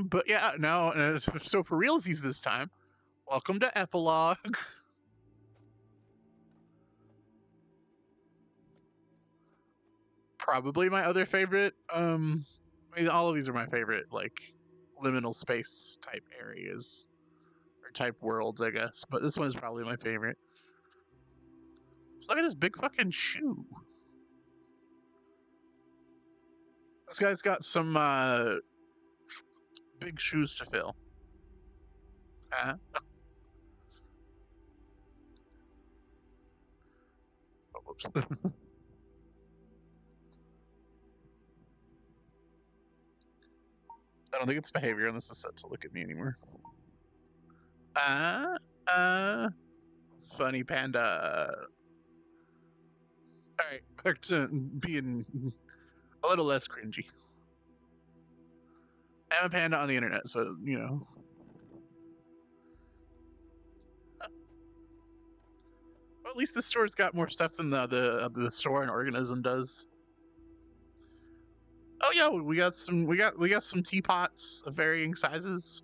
but yeah, now, so for realsies this time, welcome to Epilogue. Probably my other favorite. I mean, all of these are my favorite, like liminal space type areas or type worlds, I guess. But this one is probably my favorite. Look at this big fucking shoe. This guy's got some big shoes to fill. Oh, whoops. I don't think its behavior on this is set to look at me anymore. Uh, uh, funny panda. All right, back to being a little less cringy. I'm a panda on the internet, so you know. Well, at least the store's got more stuff than the store in Organism does. Oh yeah, we got some teapots of varying sizes.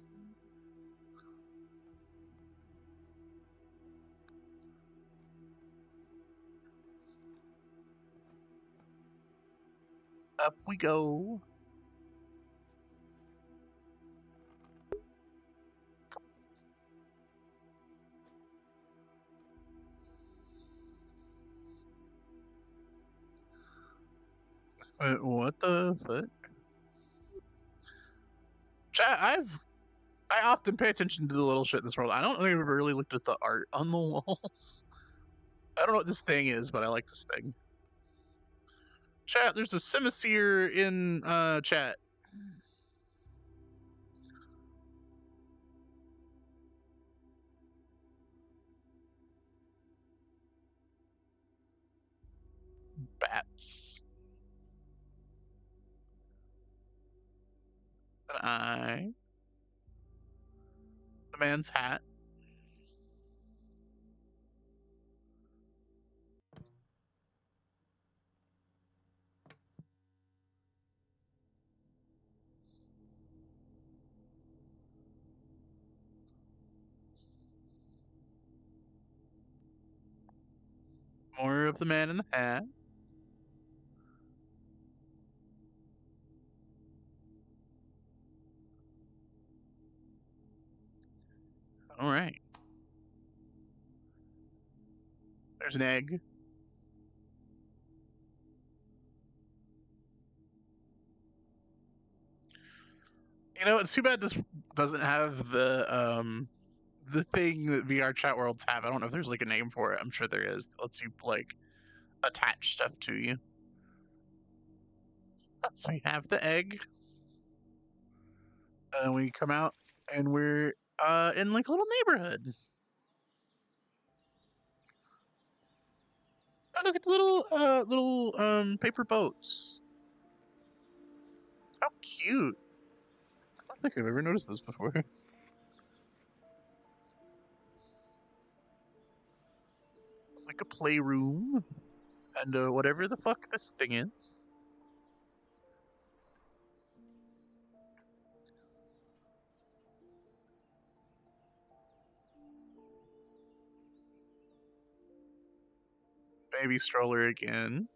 Up we go. What the fuck? I often pay attention to the little shit in this world. I don't think I've ever really looked at the art on the walls. I don't know what this thing is, but I like this thing. Chat, there's a Simisear in chat. Bats. An eye. The man's hat. More of the man in the hat. All right. There's an egg. You know, it's too bad this doesn't have the thing that VR chat worlds have. I don't know if there's like a name for it. I'm sure there is. That lets you like attach stuff to you. So we have the egg. We come out and we're in like a little neighborhood. Oh, look at the little paper boats. How cute. I don't think I've ever noticed this before. It's like a playroom and whatever the fuck this thing is. Baby stroller again.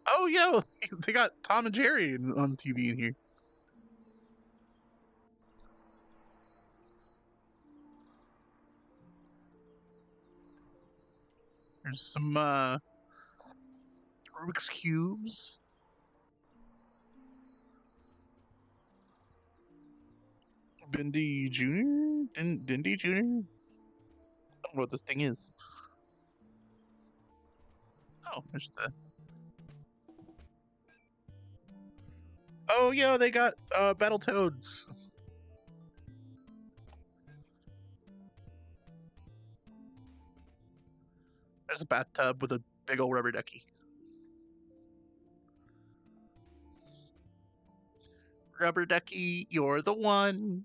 Oh, yo, they got Tom and Jerry on TV in here. There's some Rubik's cubes. Bendy Jr. Dindy Jr. I don't know what this thing is. Oh, there's the. Oh, yeah, they got Battle Toads. There's a bathtub with a big old rubber ducky. Rubber ducky, you're the one.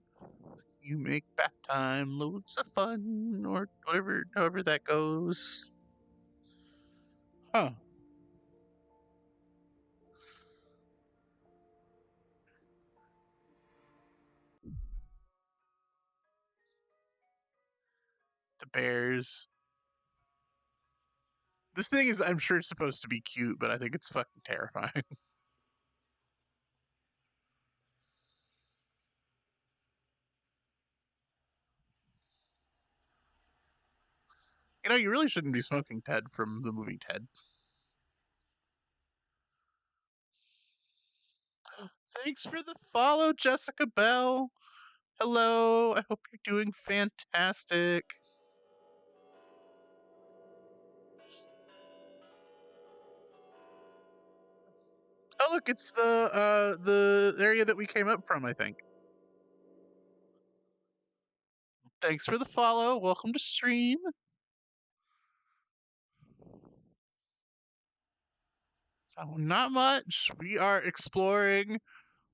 You make bath time loads of fun, or whatever, however that goes. Huh. The bears. This thing is, I'm sure, supposed to be cute, but I think it's fucking terrifying. You know, you really shouldn't be smoking Ted from the movie Ted. Thanks for the follow, Jessica Bell. Hello, I hope you're doing fantastic. Oh, look, it's the area that we came up from, I think. Thanks for the follow. Welcome to stream. So, not much. We are exploring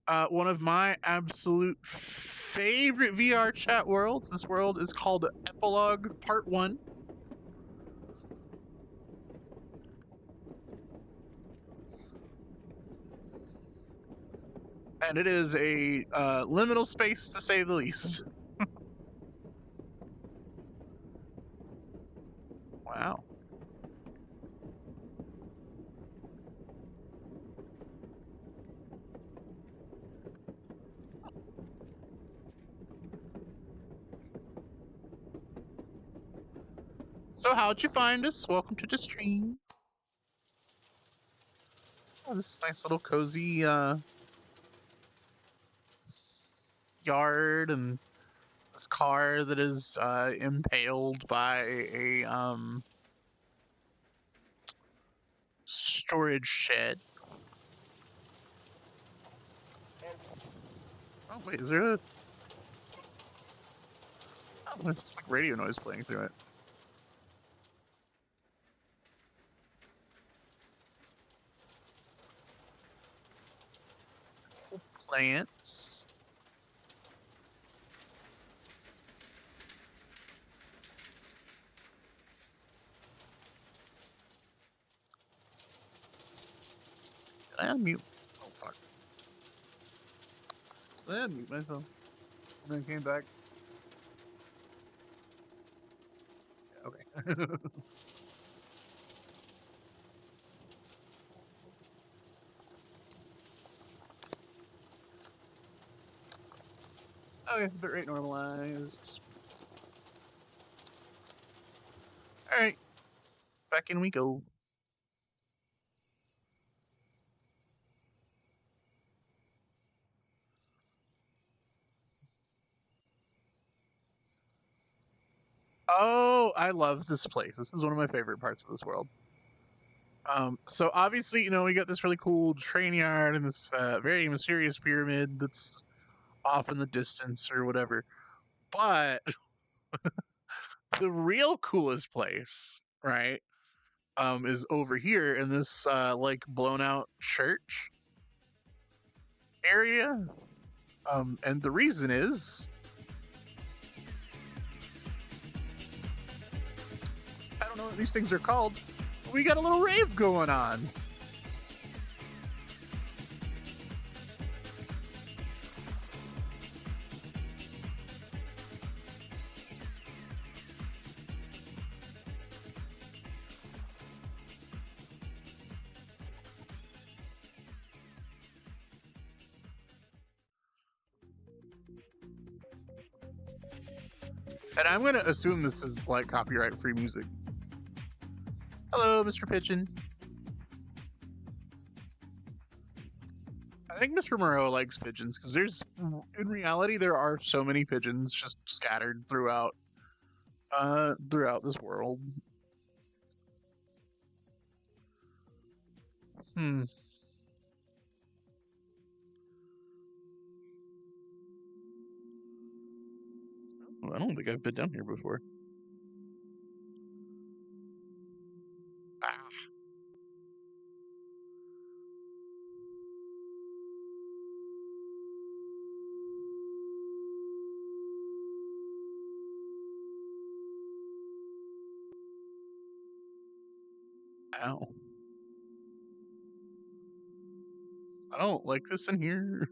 one of my absolute favorite VR chat worlds. This world is called Epilogue Part 1. And it is a liminal space, to say the least. Wow. So how'd you find us? Welcome to the stream. Oh, this nice little cozy yard, and this car that is impaled by a storage shed. Oh wait, is there a? Oh, there's like radio noise playing through it. Plants. Did I unmute? Oh fuck! Did I unmute myself? And then came back. Yeah, okay. Okay, bitrate normalized. All right, back in we go. Oh, I love this place. This is one of my favorite parts of this world. So obviously, you know, we got this really cool train yard and this very mysterious pyramid that's off in the distance or whatever. But the real coolest place, right, is over here in this like blown out church area. And the reason is, I don't know what these things are called. We got a little rave going on. And I'm gonna assume this is like copyright free music. Hello, Mr. Pigeon. I think Mr. Moreau likes pigeons because in reality, there are so many pigeons just scattered throughout this world. Hmm. I don't think I've been down here before. Ow. I don't like this in here.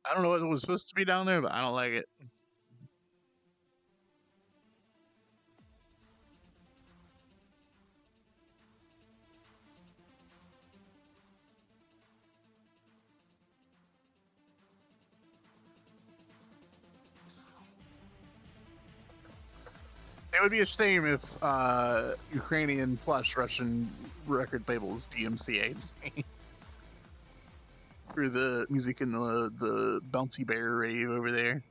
I don't know what was supposed to be down there, but I don't like it. It would be a shame if Ukrainian/Russian record labels DMCA for the music in the bouncy bear rave over there.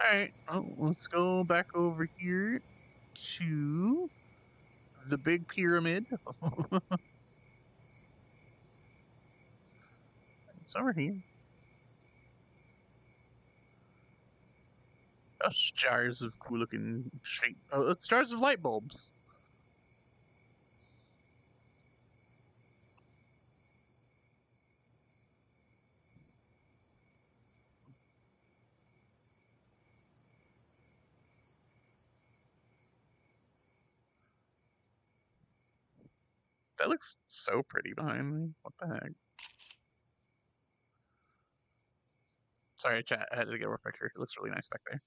All right, let's go back over here to the big pyramid. It's over here. Just jars of cool looking shape. Oh, it's jars of light bulbs. That looks so pretty behind me. What the heck? Sorry, chat. I had to get a picture. It looks really nice back there.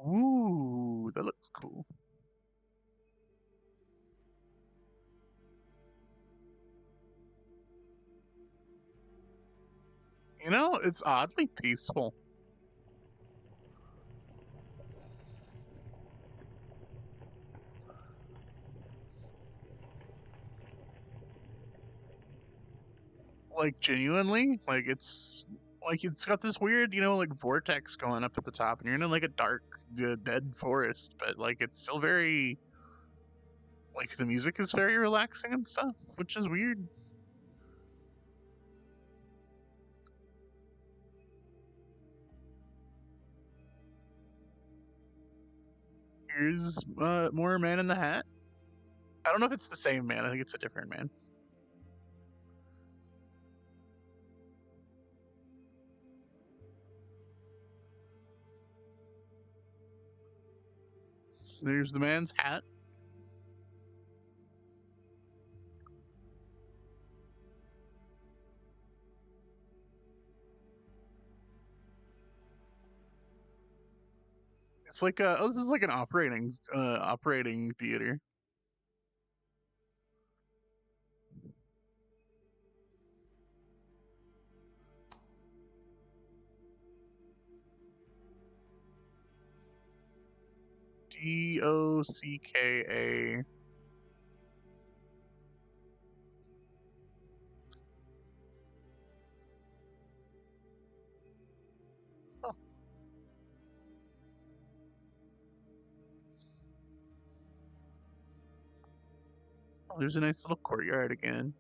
Ooh, that looks cool. You know, it's oddly peaceful. Like genuinely, like it's got this weird, like vortex going up at the top, and you're in like a dark, dead forest, but like it's still very, like the music is very relaxing and stuff, which is weird. Here's more Man in the Hat. I don't know if it's the same man. I think it's a different man. There's the man's hat. It's like this is like an operating theater. DOCKA. Oh, there's a nice little courtyard again.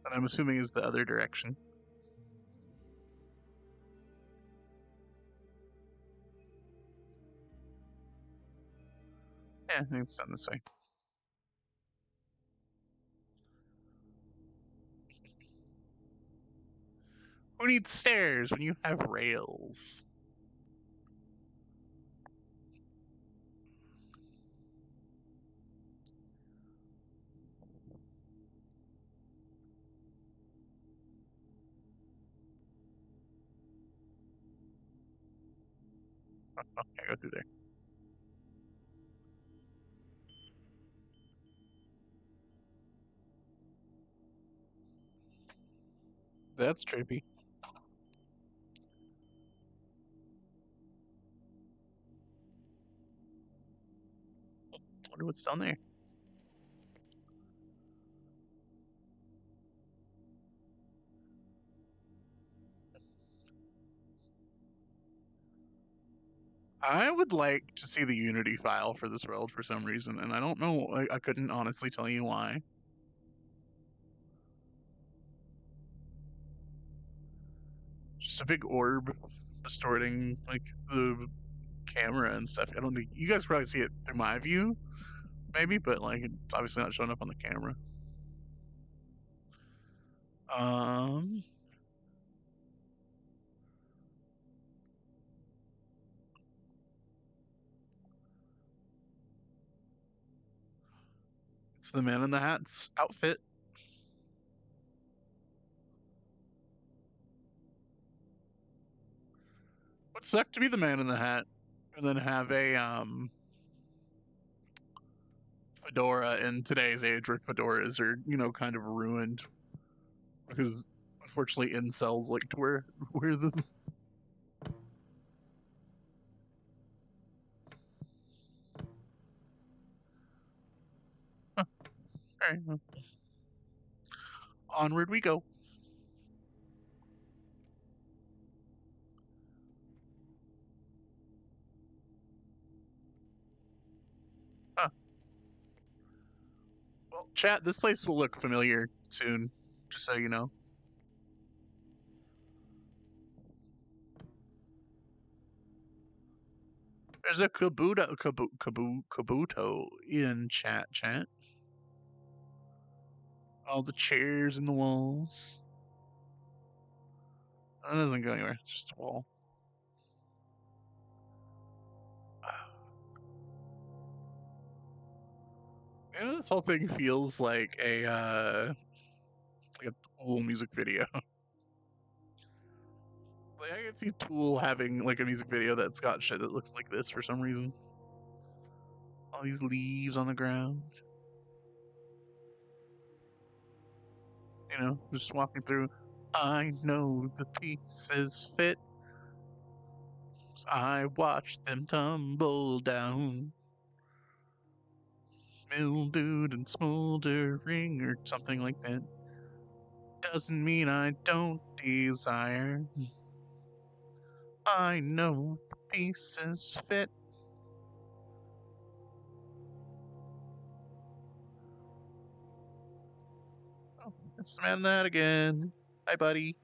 That I'm assuming is the other direction. Yeah, I think it's done this way. Who needs stairs when you have rails? Okay, go through there. That's trippy. Wonder what's down there. I would like to see the Unity file for this world for some reason, and I don't know. I couldn't honestly tell you why. Just a big orb distorting like the camera and stuff. I don't think you guys probably see it through my view, maybe, but like it's obviously not showing up on the camera. Um, it's the Man in the Hat's outfit. Would suck to be the Man in the Hat and then have a fedora in today's age where fedoras are, kind of ruined because unfortunately incels like to wear them. Huh, all right, well, onward we go. Huh. Well, chat, this place will look familiar soon, just so you know. There's a Kabuto in chat. All the chairs and the walls. That doesn't go anywhere. It's just a wall. This whole thing feels like like a Tool music video. Like I can see Tool having like a music video that's got shit that looks like this for some reason. All these leaves on the ground. Just walking through. I know the pieces fit. I watch them tumble down. Mildewed and smoldering or something like that. Doesn't mean I don't desire. I know the pieces fit. Oh, it's the Man in that again. Hi, buddy.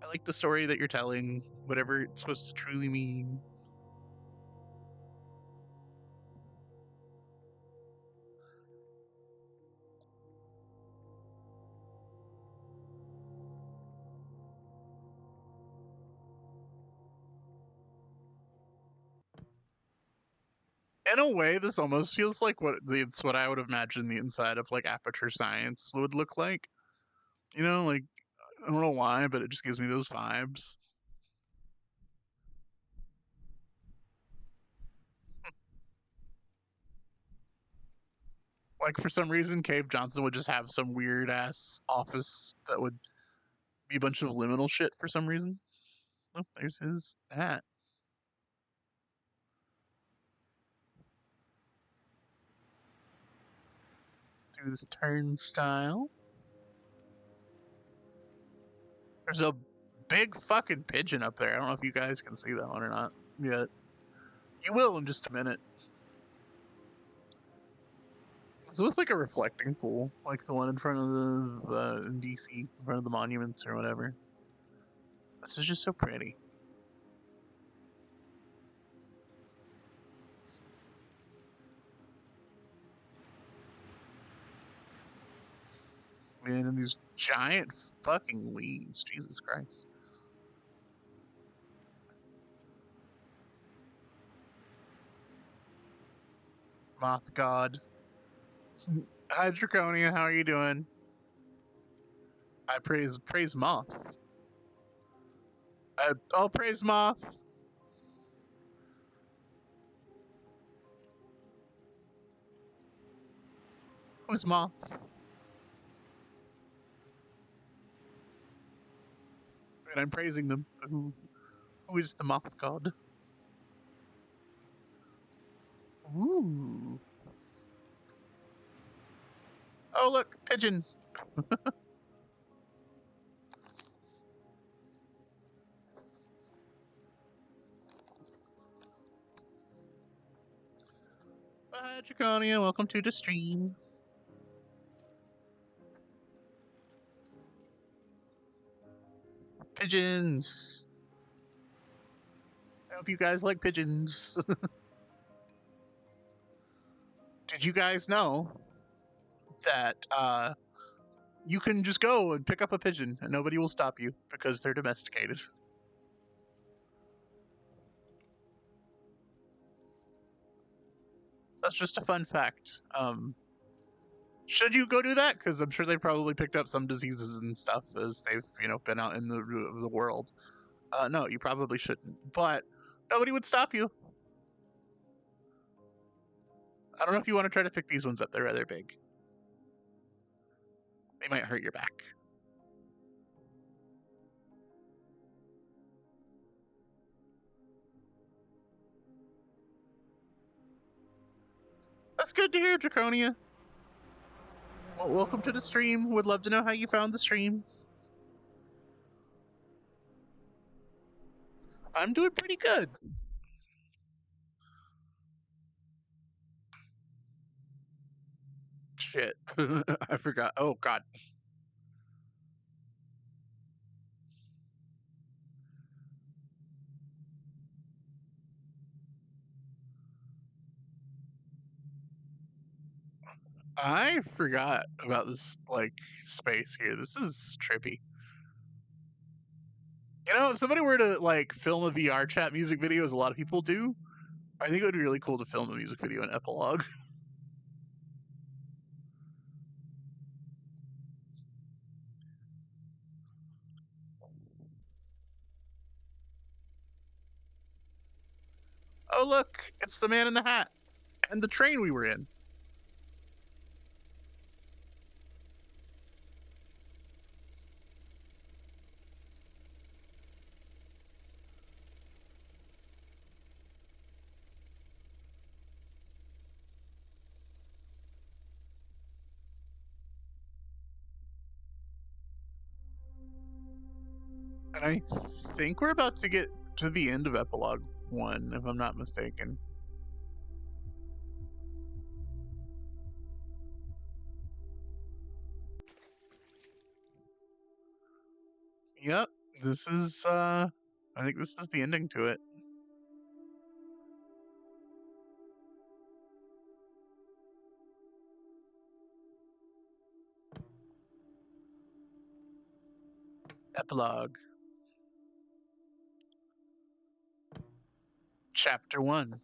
I like the story that you're telling, whatever it's supposed to truly mean. In a way, this almost feels like it's what I would imagine the inside of like Aperture Science would look like. Like I don't know why, but it just gives me those vibes. Like for some reason, Cave Johnson would just have some weird ass office that would be a bunch of liminal shit for some reason. Oh, there's his hat. Through this turnstile. There's a big fucking pigeon up there. I don't know if you guys can see that one or not yet. You will in just a minute. So it's like a reflecting pool, like the one in front of the in DC, in front of the monuments or whatever. This is just so pretty. Man, and these giant fucking leaves. Jesus Christ. Moth God. Hi, Draconia. How are you doing? I praise Moth. I'll praise Moth. Who's Moth? And I'm praising them. Who is the moth god? Ooh. Oh, look, pigeon. Hi, Draconia. Welcome to the stream. Pigeons. I hope you guys like pigeons. Did you guys know that you can just go and pick up a pigeon and nobody will stop you because they're domesticated? That's just a fun fact. Should you go do that? Because I'm sure they probably picked up some diseases and stuff as they've been out in the world. No, you probably shouldn't. But nobody would stop you. I don't know if you want to try to pick these ones up. They're rather big. They might hurt your back. That's good to hear, Draconia. Well, welcome to the stream. Would love to know how you found the stream. I'm doing pretty good. Shit. I forgot. Oh, God. I forgot about this, space here. This is trippy. If somebody were to, film a VR chat music video, as a lot of people do, I think it would be really cool to film a music video in Epilogue. Oh, look, it's the man in the hat and the train we were in. And I think we're about to get to the end of Epilogue 1, if I'm not mistaken. Yep, this is, I think this is the ending to it. Epilogue. Chapter 1.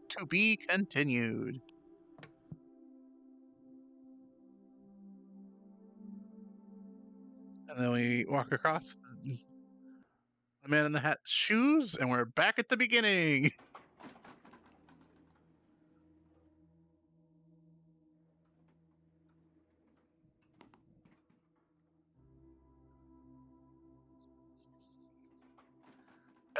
To be continued. And then we walk across the man in the hat's shoes, and we're back at the beginning.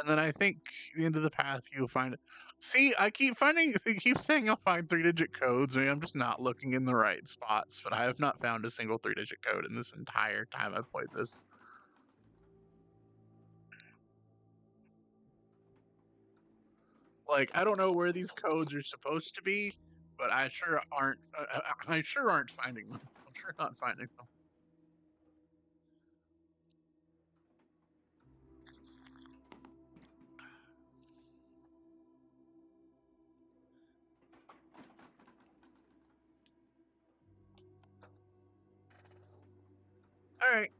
And then I think the end of the path you'll find it. See, I keep saying I'll find 3-digit codes. Maybe I'm just not looking in the right spots, but I have not found a single 3-digit code in this entire time I've played this. I don't know where these codes are supposed to be, but I sure aren't. I sure aren't finding them. I'm sure not finding them. All right.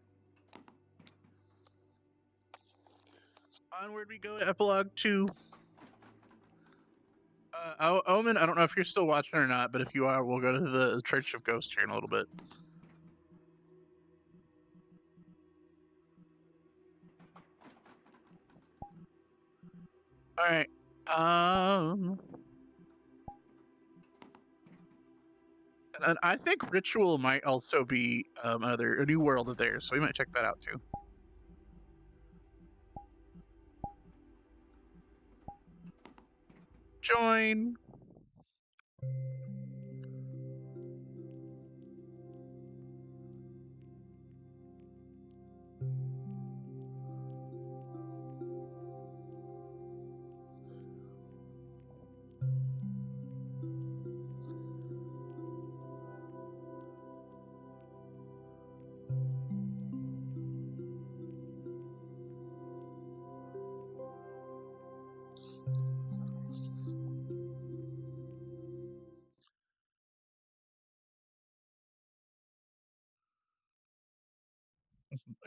Onward we go to Epilogue 2. Omen, I don't know if you're still watching or not, but if you are, we'll go to the Church of Ghost here in a little bit. All right. And I think Ritual might also be a new world of theirs, so we might check that out too. Join.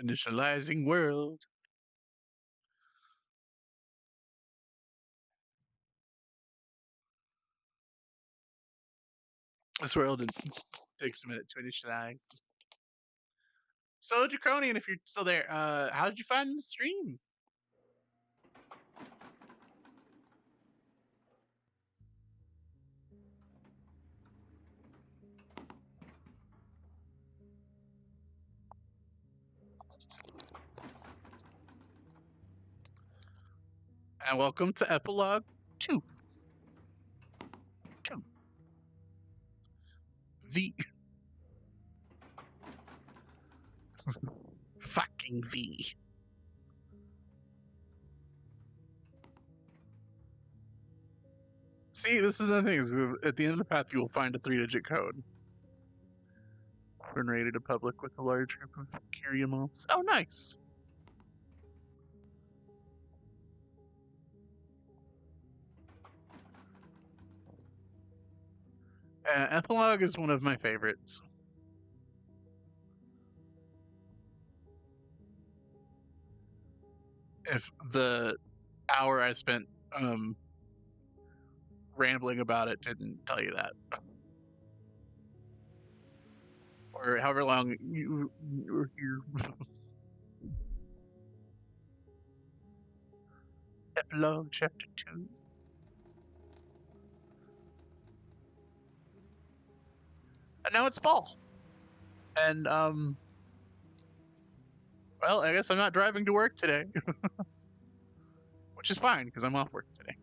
Initializing world. This world takes a minute to initialize. So, Draconian, if you're still there, how did you find the stream? And welcome to Epilogue 2. V. Fucking V. See, this is the thing. Is at the end of the path, you will find a 3-digit code. When raided a public with a large group of curia moths. Oh, nice. Epilogue is one of my favorites. If the hour I spent rambling about it didn't tell you that, or however long you were here. Epilogue Chapter 2. And now it's fall. And well, I guess I'm not driving to work today. Which is fine because I'm off work today.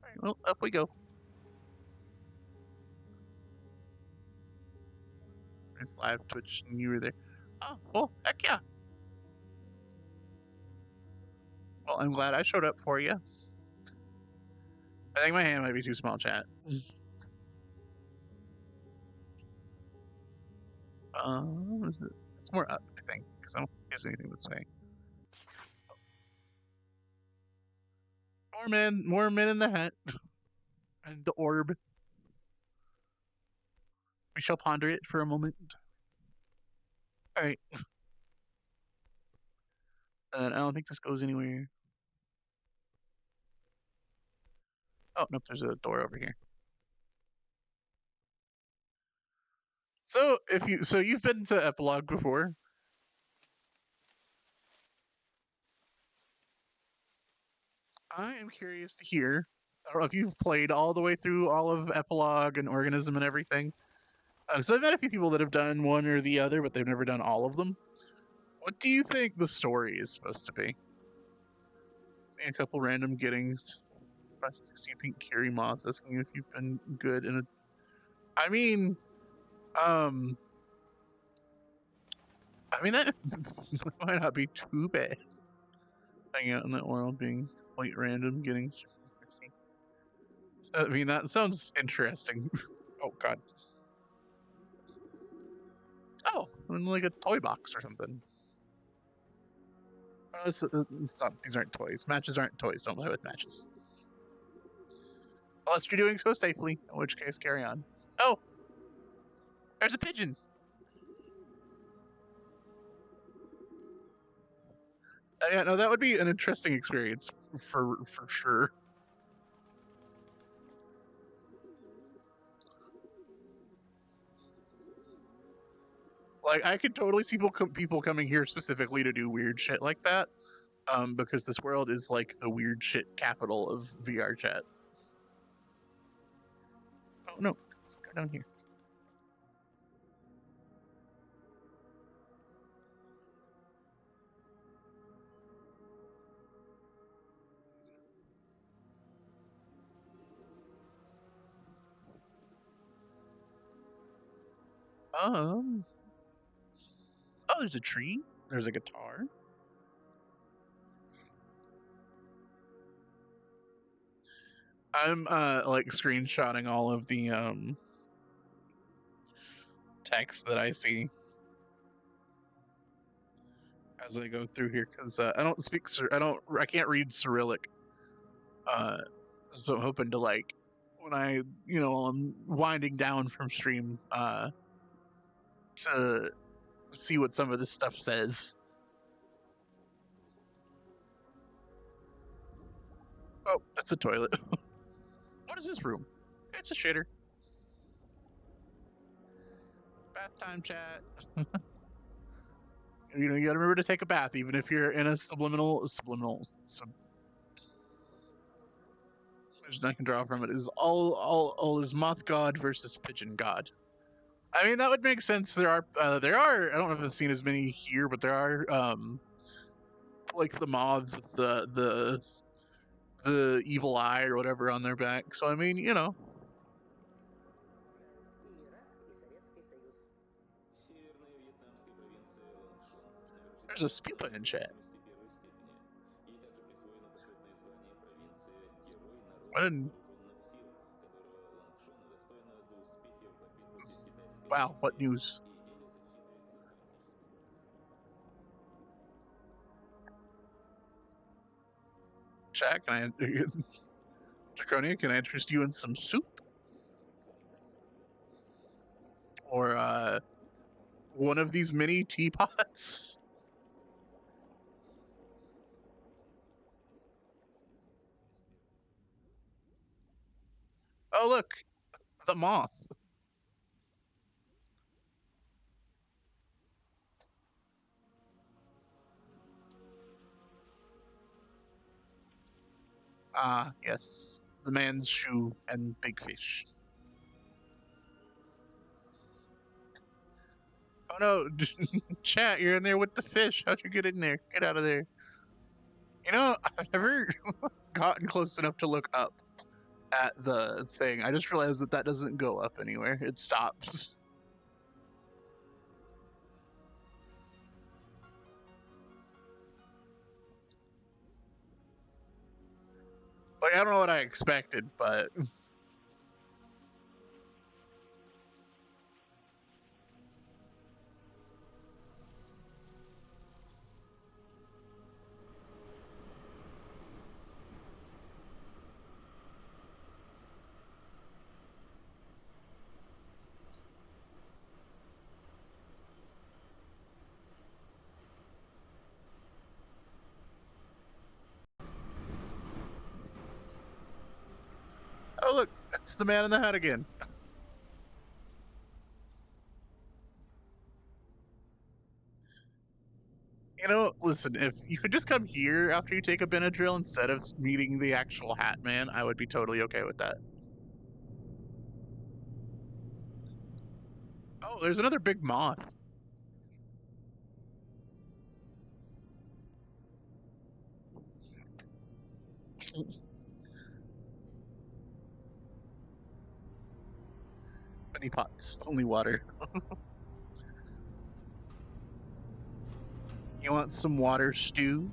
All right, well, up we go. It's live Twitch and you were there. Oh, well, heck yeah. Well, I'm glad I showed up for you. I think my hand might be too small, chat. It's more up, I think, because I don't think there's anything this way. More men in the hat. And the orb. We shall ponder it for a moment. Alright. I don't think this goes anywhere. Oh, nope, there's a door over here. So you've been to Epilogue before. I am curious to hear. I don't know if you've played all the way through all of Epilogue and Organism and everything. So I've met a few people that have done one or the other, but they've never done all of them. What do you think the story is supposed to be? A couple random gettings. 16 pink carry moths asking if you've been good in a. I mean, that might not be too bad. Hanging out in that world, being quite random, getting. I mean, that sounds interesting. Oh God. Oh, like a toy box or something. It's not, these aren't toys. Matches aren't toys. Don't play with matches. Unless you're doing so safely, in which case, carry on. Oh, there's a pigeon. Yeah, no, that would be an interesting experience for sure. Like I could totally see people coming here specifically to do weird shit like that. Because this world is like the weird shit capital of VR chat. Oh no, go down here. Um. Oh, there's a tree. There's a guitar. I'm like screenshotting all of the text that I see as I go through here because I don't speak. I can't read Cyrillic. Uh, so I'm hoping to like when I'm winding down from stream to see what some of this stuff says. Oh, that's a toilet. What is this room? It's a shitter. Bath time, chat. You gotta remember to take a bath, even if you're in a subliminal. I can draw from it is all is moth god versus pigeon god. I mean that would make sense. There are I don't know if I've seen as many here, but there are like the moths with the evil eye or whatever on their back. So I mean, there's a spupa in chat. Wow, what news? Chat, Draconia, can I interest you in some soup? Or one of these mini teapots? Oh look, the moth. Ah, yes. The man's shoe and big fish. Oh no, chat, you're in there with the fish. How'd you get in there? Get out of there. I've never gotten close enough to look up at the thing. I just realized that doesn't go up anywhere. It stops. Like, I don't know what I expected, but oh look, it's the man in the hat again. Listen, if you could just come here after you take a Benadryl instead of meeting the actual Hat Man, I would be totally okay with that. Oh, there's another big moth. Many pots, only water. You want some water stew?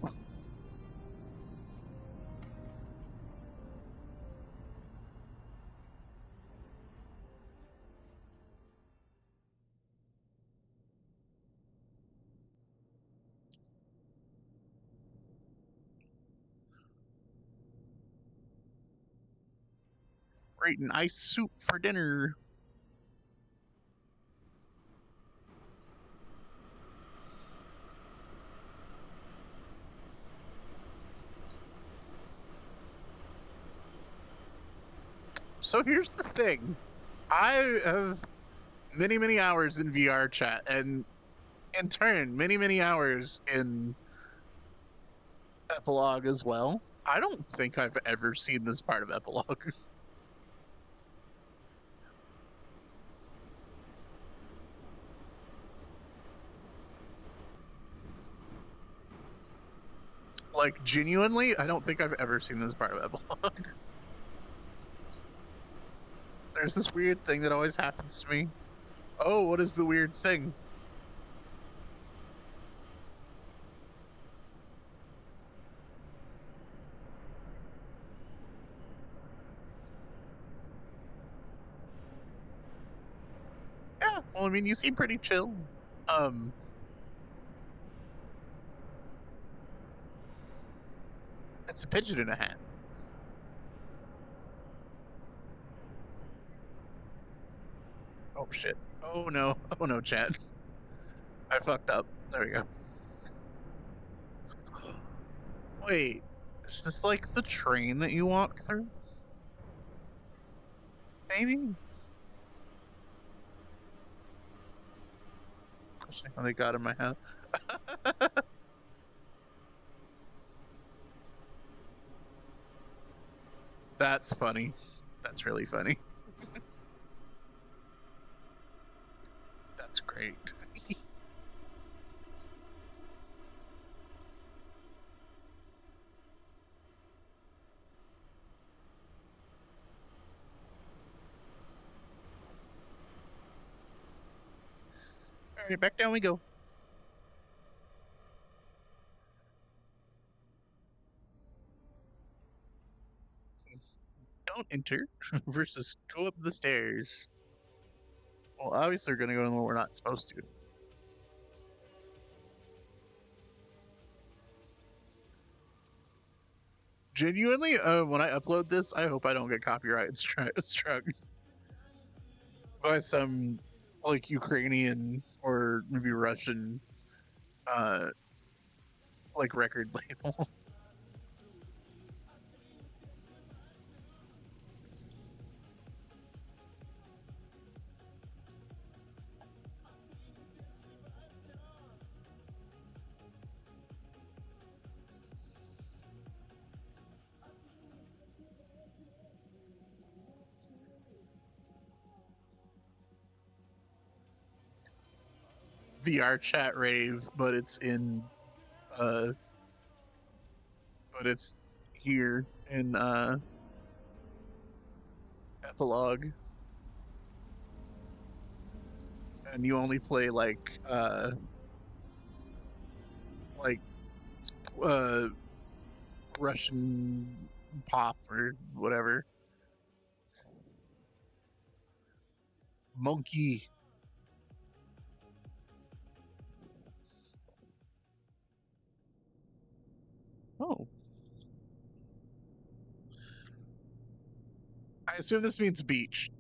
We're eating ice soup for dinner. So here's the thing. I have many, many hours in VR chat, and in turn, many hours in Epilogue as well. I don't think I've ever seen this part of Epilogue. Like, genuinely, I don't think I've ever seen this part of Epilogue. There's this weird thing that always happens to me. Oh, what is the weird thing? Yeah, well, I mean, you seem pretty chill. Um, it's a pigeon in a hat. Oh shit. Oh no. Oh no, chat. I fucked up. There we go. Wait, is this like the train that you walk through? Maybe? Gosh, I only got in my house. That's funny. That's really funny. That's great. All right, back down we go. Don't enter versus go up the stairs. Well, obviously we're gonna go in where we're not supposed to. Genuinely, when I upload this, I hope I don't get copyright struck by some like Ukrainian or maybe Russian uh like record label. VR chat rave, but it's in uh but it's here in Epilogue, and you only play like uh Russian pop or whatever. Monkey. Oh, I assume this means beach.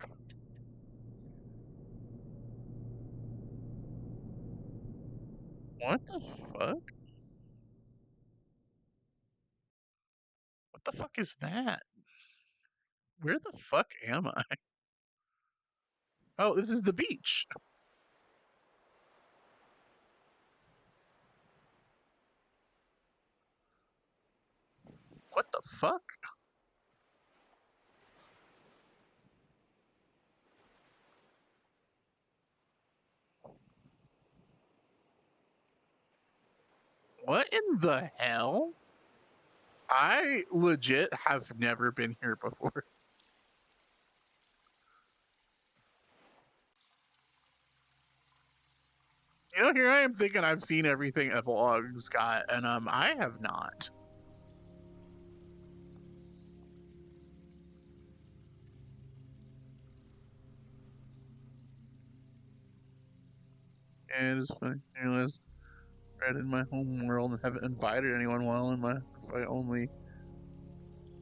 What the fuck? What the fuck is that? Where the fuck am I? Oh, this is the beach. What the fuck? What in the hell? I legit have never been here before. You know, here I am thinking I've seen everything Epilogue's got, and I have not. And it's funny. I realized right in my home world and haven't invited anyone while in my if I only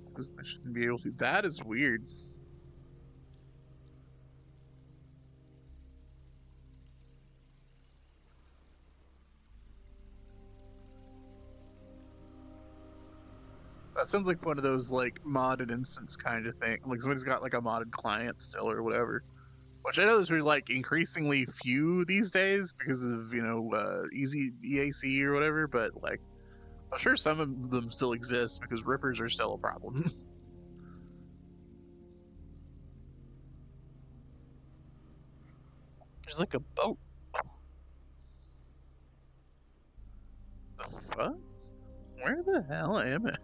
because I shouldn't be able to. That is weird. That sounds like one of those like modded instance kind of thing. Like somebody's got like a modded client still or whatever. which I know there's really like increasingly few these days because of easy EAC or whatever. But like, I'm sure some of them still exist because rippers are still a problem. There's like a boat. The fuck? Where the hell am I?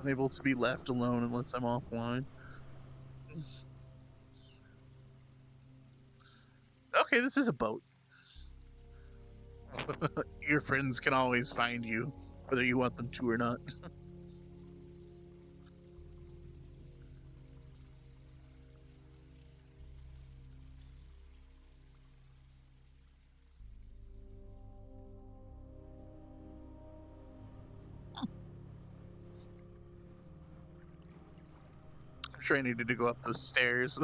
Unable to be left alone unless I'm offline. Okay, this is a boat. Your friends can always find you, whether you want them to or not. I'm sure I needed to go up those stairs.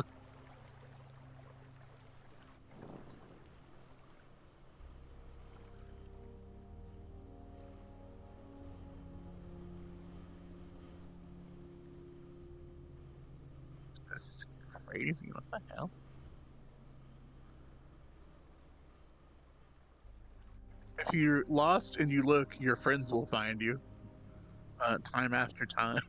This is crazy. What the hell? If you're lost and you look, your friends will find you. Time after time.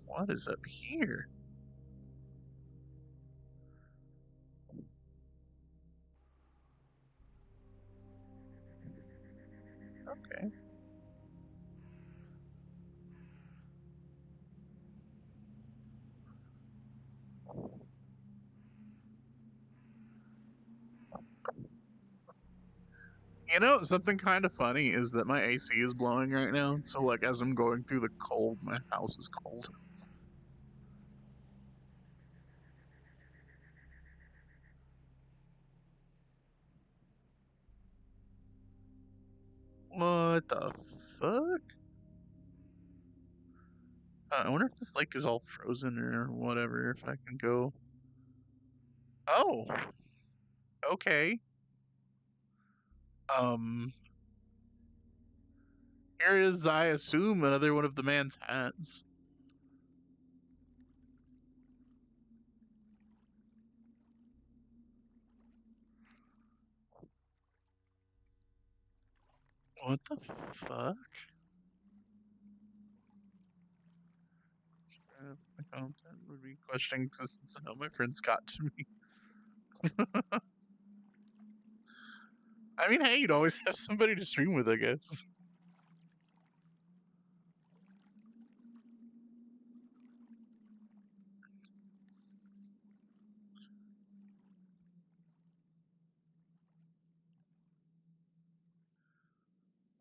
What is up here? Okay. You know, something kind of funny is that my AC is blowing right now. So, like, as I'm going through the cold, my house is cold. What the fuck? I wonder if this lake is all frozen or whatever. If I can go. Oh, okay. Um, here is, I assume, another one of the man's hats. What the fuck? The content would be questioning existence and how my friends got to me. I mean, hey, you'd always have somebody to stream with, I guess.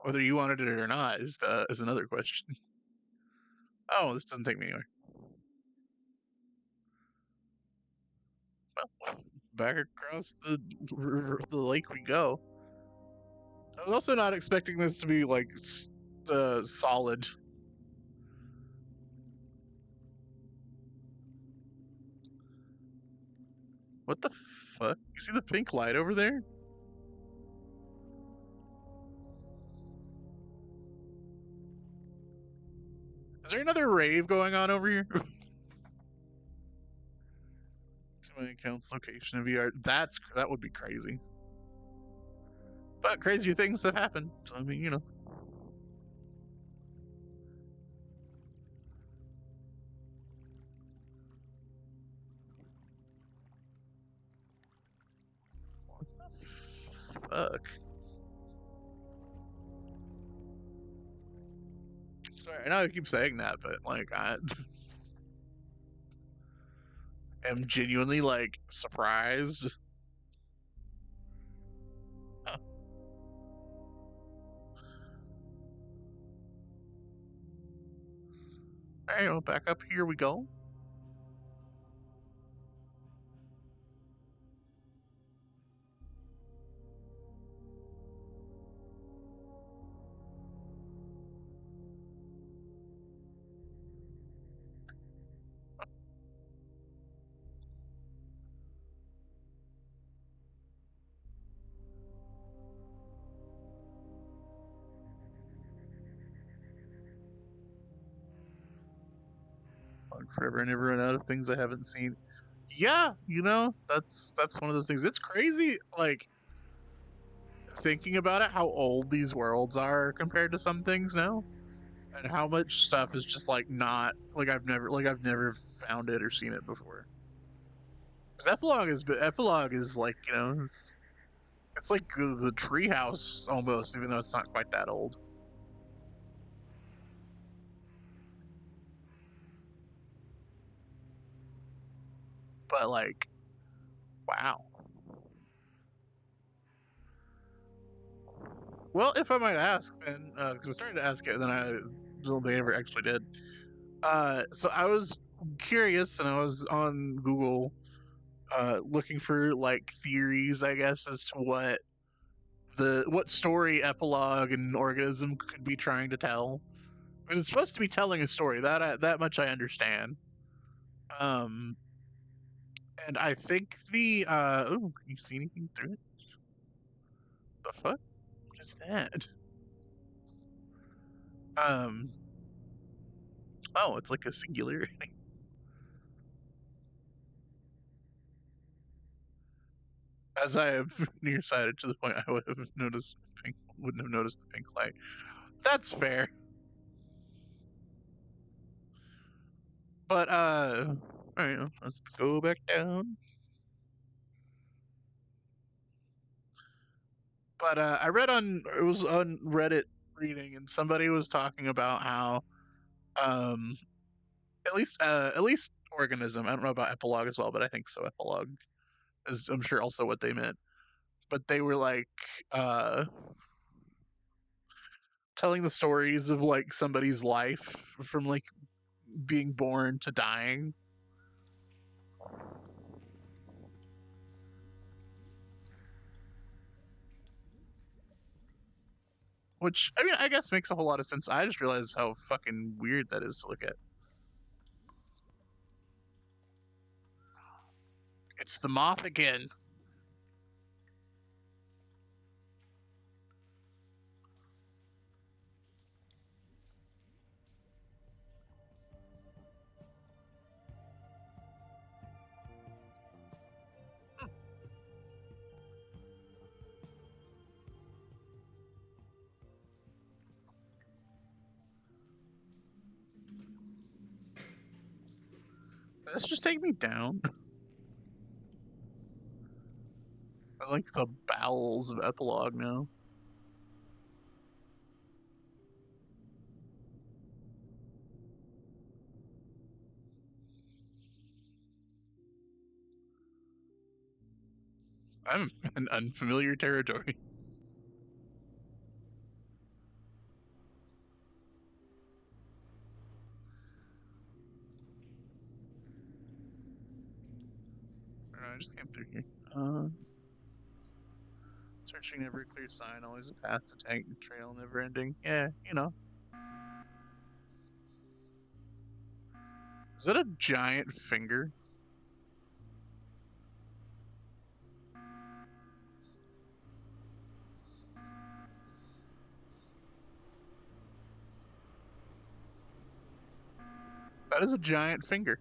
Whether you wanted it or not is another question. Oh, this doesn't take me anywhere. Well, back across the lake we go. I was also not expecting this to be like solid. What the fuck? You see the pink light over there? Is there another rave going on over here? To my account's location of VR. That would be crazy. But crazier things have happened. So I mean, you know. What the fuck? Sorry, I know I keep saying that, but like I am genuinely like surprised. Huh. Alright, well, back up here we go. Like forever and ever run out of things I haven't seen. Yeah, that's one of those things. It's crazy, like thinking about it, how old these worlds are compared to some things now, and how much stuff is just like not like I've never found it or seen it before. Because epilogue is like it's like the treehouse almost, even though it's not quite that old. But like, wow. Well, if I might ask, then because I started to ask it, and then I don't think I ever actually did. So I was curious, and I was on Google, looking for like theories, I guess, as to what story Epilogue and Organism could be trying to tell. Because it's supposed to be telling a story. That much I understand. Um, and I think can you see anything through it? The fuck? What is that? Um, oh, it's like a singular. As I have nearsighted to the point I wouldn't have noticed the pink light. That's fair. But all right, let's go back down. But I read on it was on Reddit reading, and somebody was talking about how um at least Organism. I don't know about Epilogue as well, but I think so. Epilogue is, I'm sure, also what they meant. But they were like uh telling the stories of like somebody's life from like being born to dying. Which, I mean, I guess makes a whole lot of sense. I just realized how fucking weird that is to look at. It's the moth again. Let's just take me down. I like the bowels of Epilogue now. I'm in unfamiliar territory. I just came through here. Uh, Searching every clear sign, always a path to take, trail never ending. Yeah, Is that a giant finger? That is a giant finger.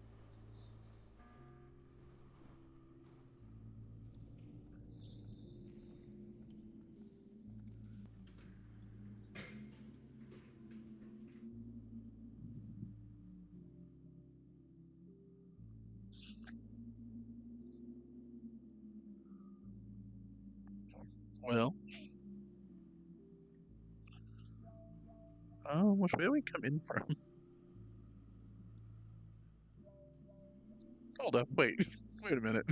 Well, which way do we come in from? Hold up, wait. Wait a minute.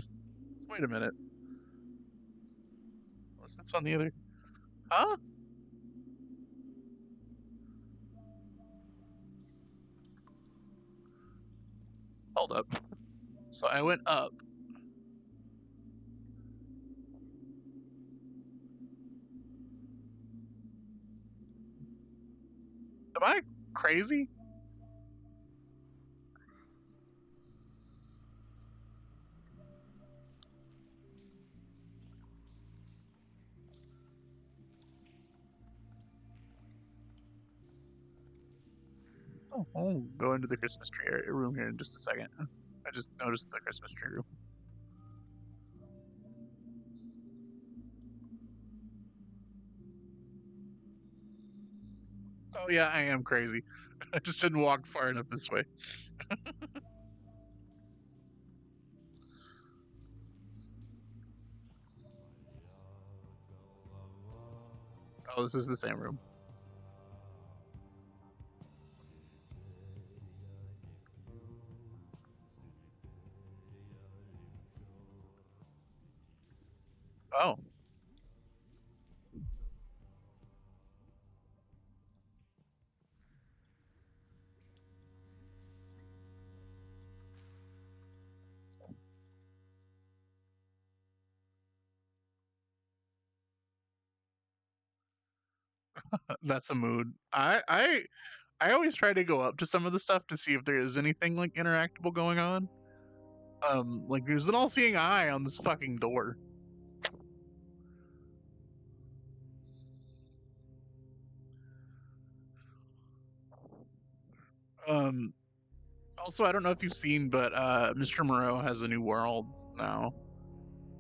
Wait a minute. What's that's on the other? Huh? Hold up. So I went up. Am I crazy? Oh, I'll go into the Christmas tree room here in just a second. I just noticed the Christmas tree room. Oh yeah, I am crazy. I just didn't walk far enough this way. Oh, this is the same room. Oh, that's a mood. I always try to go up to some of the stuff to see if there is anything like interactable going on. Like there's an all-seeing eye on this fucking door. Um, Also, I don't know if you've seen, but Mr. Moreau has a new world now.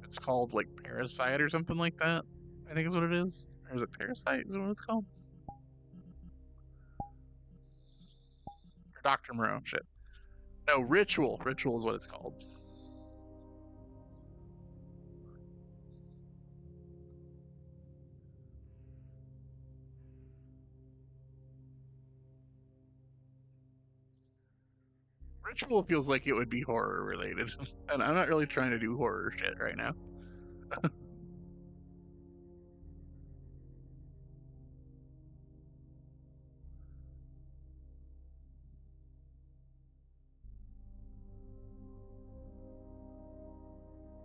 It's called like Parasite or something like that. I think is what it is. Or is it Parasite? Is what it's called? Or Dr. Moreau? Shit. No, Ritual. Ritual is what it's called. Ritual feels like it would be horror related, and I'm not really trying to do horror shit right now.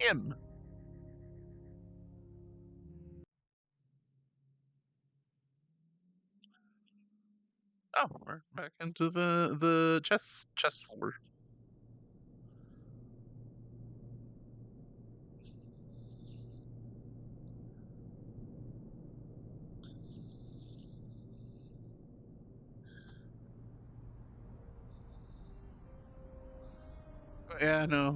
Him. Oh, we're back into the chest floor. Yeah, no.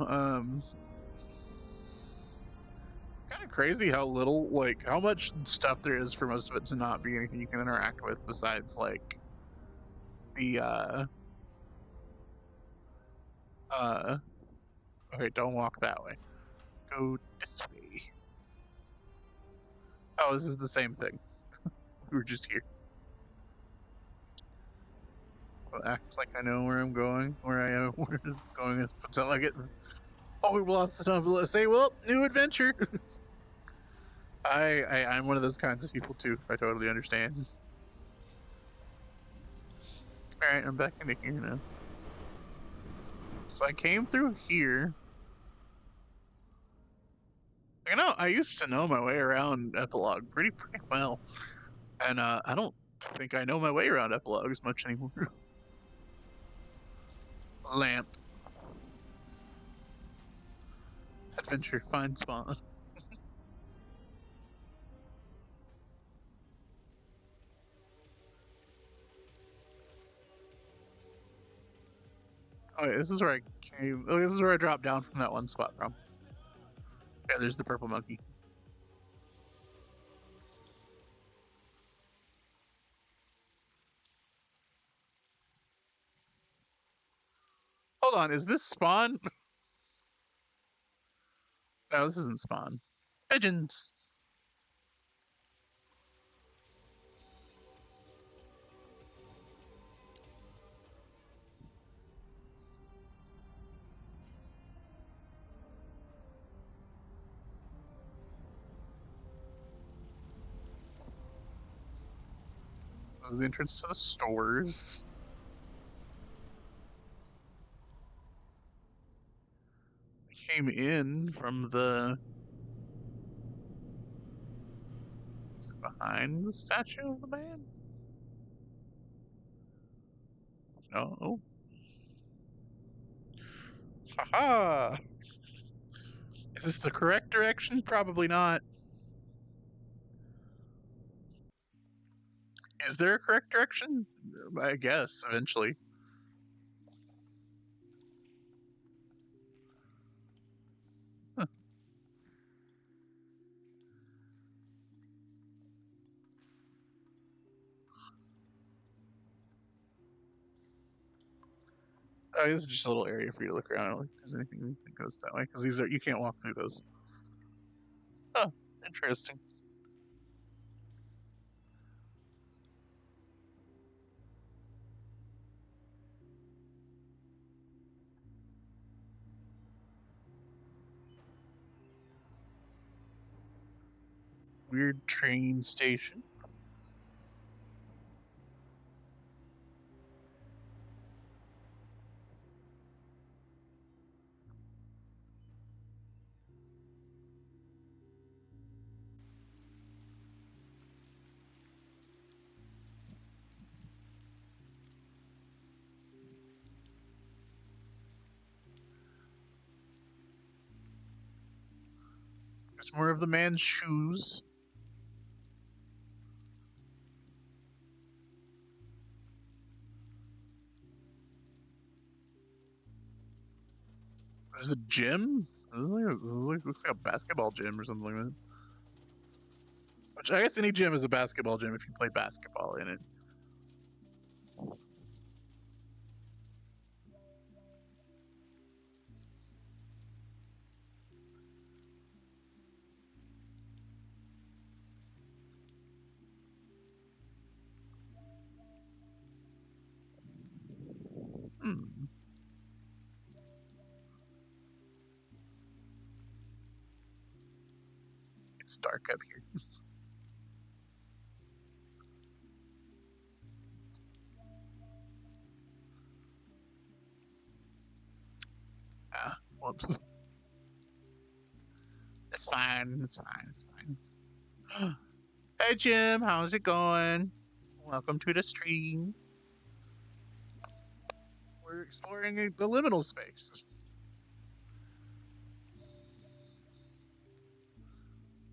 Kind of crazy how little, like, how much stuff there is for most of it to not be anything you can interact with besides like the uh. Okay, don't walk that way. Go this way. Oh, this is the same thing. We were just here. I'll act like I know where I'm going, where I am, where I'm going until I get. Oh, we lost enough. Let's say, well, new adventure. I'm one of those kinds of people too. I totally understand. All right, I'm back into here now. So I came through here. You know, I used to know my way around Epilogue pretty well, and I don't think I know my way around Epilogue as much anymore. Lamp. Adventure. Find spawn. Oh, wait, this is where I came. Oh, this is where I dropped down from that one spot from. Yeah, there's the purple monkey. Hold on, is this spawn? No, this isn't spawn. Pigeons. This is the entrance to the stores. I came in from the. Is it behind the statue of the man? No. Haha! Is this the correct direction? Probably not. Is there a correct direction? I guess, eventually. Oh, this is just a little area for you to look around. I don't think there's anything that goes that way because you can't walk through those. Oh, interesting. Weird train station. There's more of the man's shoes. There's a gym. Looks like a basketball gym or something like that. Which I guess any gym is a basketball gym if you play basketball in it. Hmm. It's dark up here. Ah, whoops. It's fine. It's fine. It's fine. Hey, Jim. How's it going? Welcome to the stream. We're exploring the liminal space.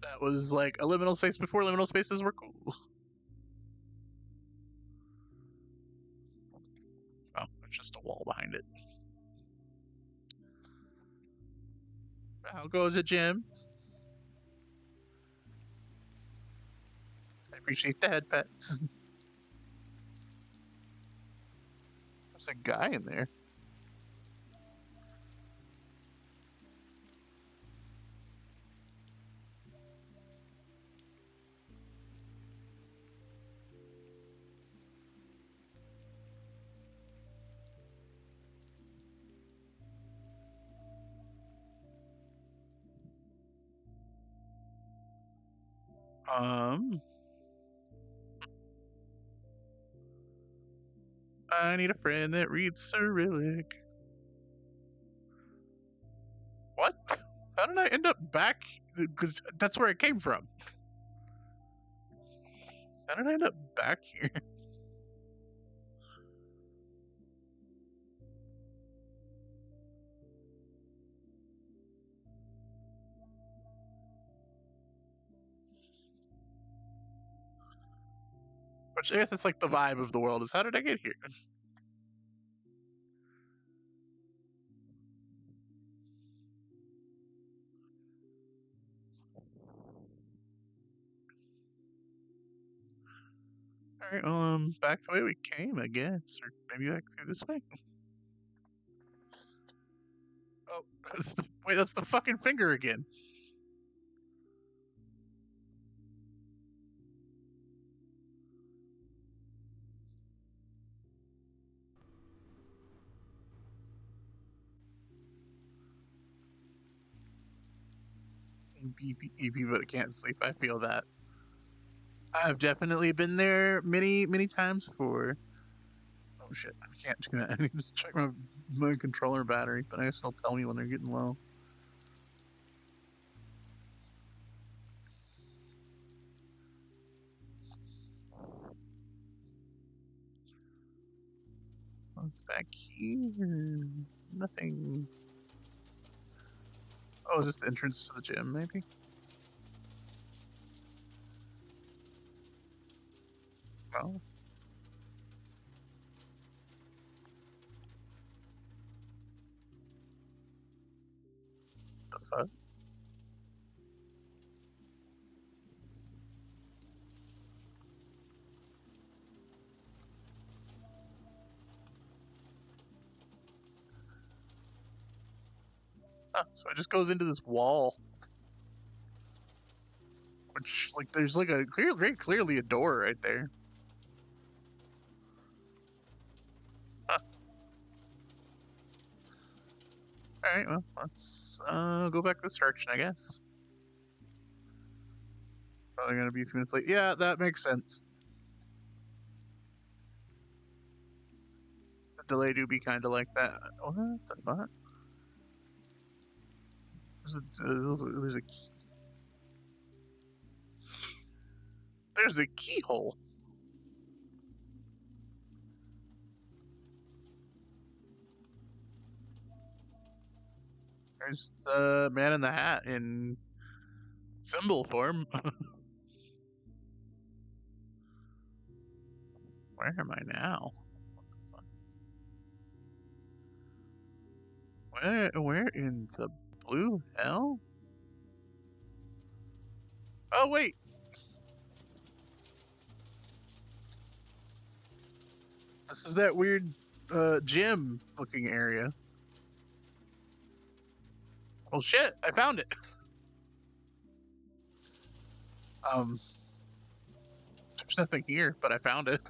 That was like a liminal space before liminal spaces were cool. Oh, there's just a wall behind it. How goes it, Jim? I appreciate the head pets. There's a guy in there. Um, I need a friend that reads Cyrillic. What? How did I end up back? Because that's where I came from. How did I end up back here? Which I guess it's like the vibe of the world is how did I get here? Alright, back the way we came, I guess. Or maybe back through this way. Oh, wait, that's the fucking finger again. EP, but I can't sleep. I feel that. I've definitely been there many, many times before. Oh shit, I can't do that. I need to check my controller battery, but I guess it'll tell me when they're getting low. What's back here? Nothing. Oh, is this the entrance to the gym, maybe? Oh. The fuck? So it just goes into this wall, which like there's like a very clearly a door right there. All right, well let's go back to the search, I guess. Probably gonna be a few minutes late. Yeah, that makes sense. The delay do be kind of like that. What the fuck? There's a key. There's a keyhole. There's the man in the hat in symbol form. Where am I now? Where in the blue hell? Oh wait. This is that weird gym looking area. Well shit, I found it. There's nothing here, but I found it.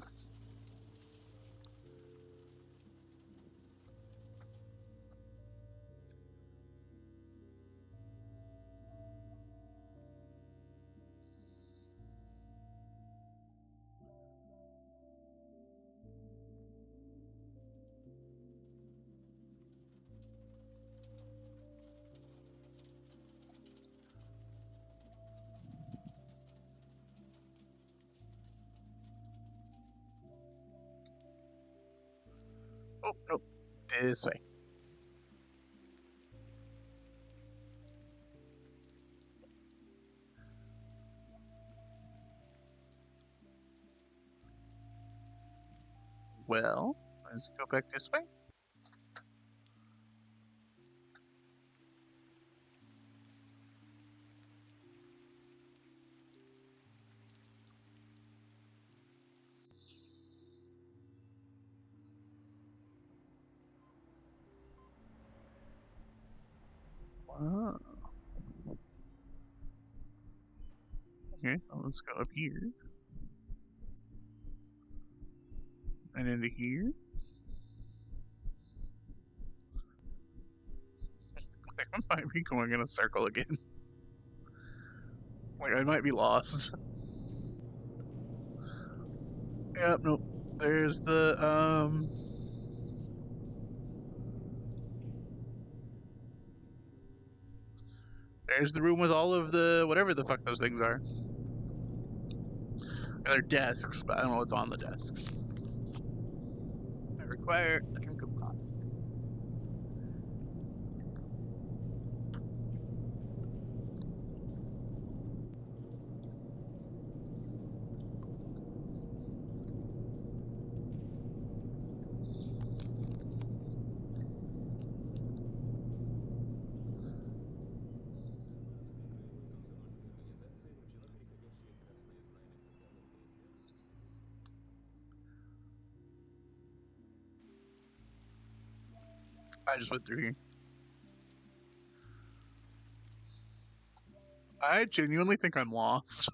Oh nope. This way. Well, let's go back this way. Wow. Okay, well, let's go up here. And into here. I might be going in a circle again. Like, I might be lost. Yep, nope. There's the, there's the room with all of the, whatever the fuck those things are. They're desks, but I don't know what's on the desks. I require a drink of coffee. I just went through here. I genuinely think I'm lost.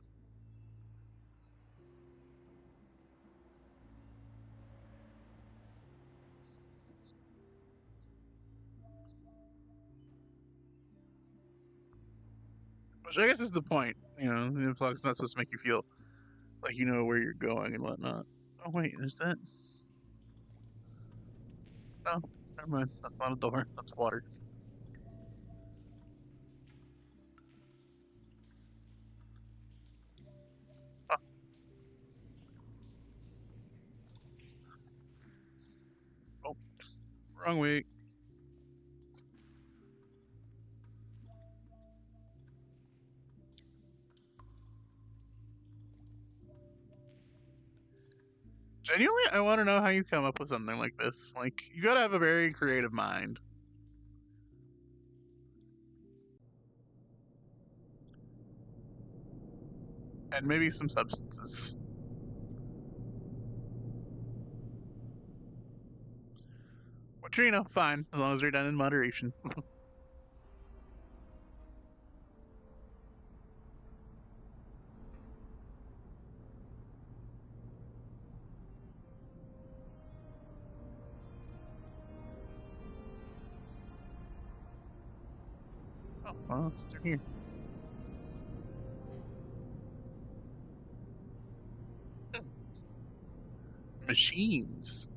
Which I guess is the point. You know, the Epilogue's not supposed to make you feel like you know where you're going and whatnot. Oh wait, is that? Oh, never mind. That's not a door. That's water. Oh, oh, wrong way. Genuinely, I want to know how you come up with something like this. Like, you gotta have a very creative mind. And maybe some substances. Which, you know, fine, as long as they're done in moderation. Oh, well, it's through here. Hmm. Machines.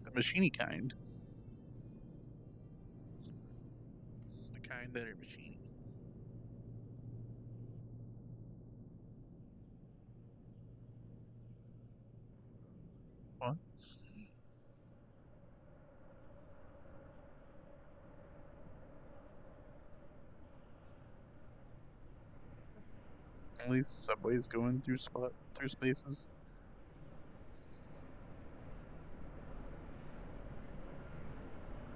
The machiney kind. The kind that are machiney. What? All these subways going through spaces.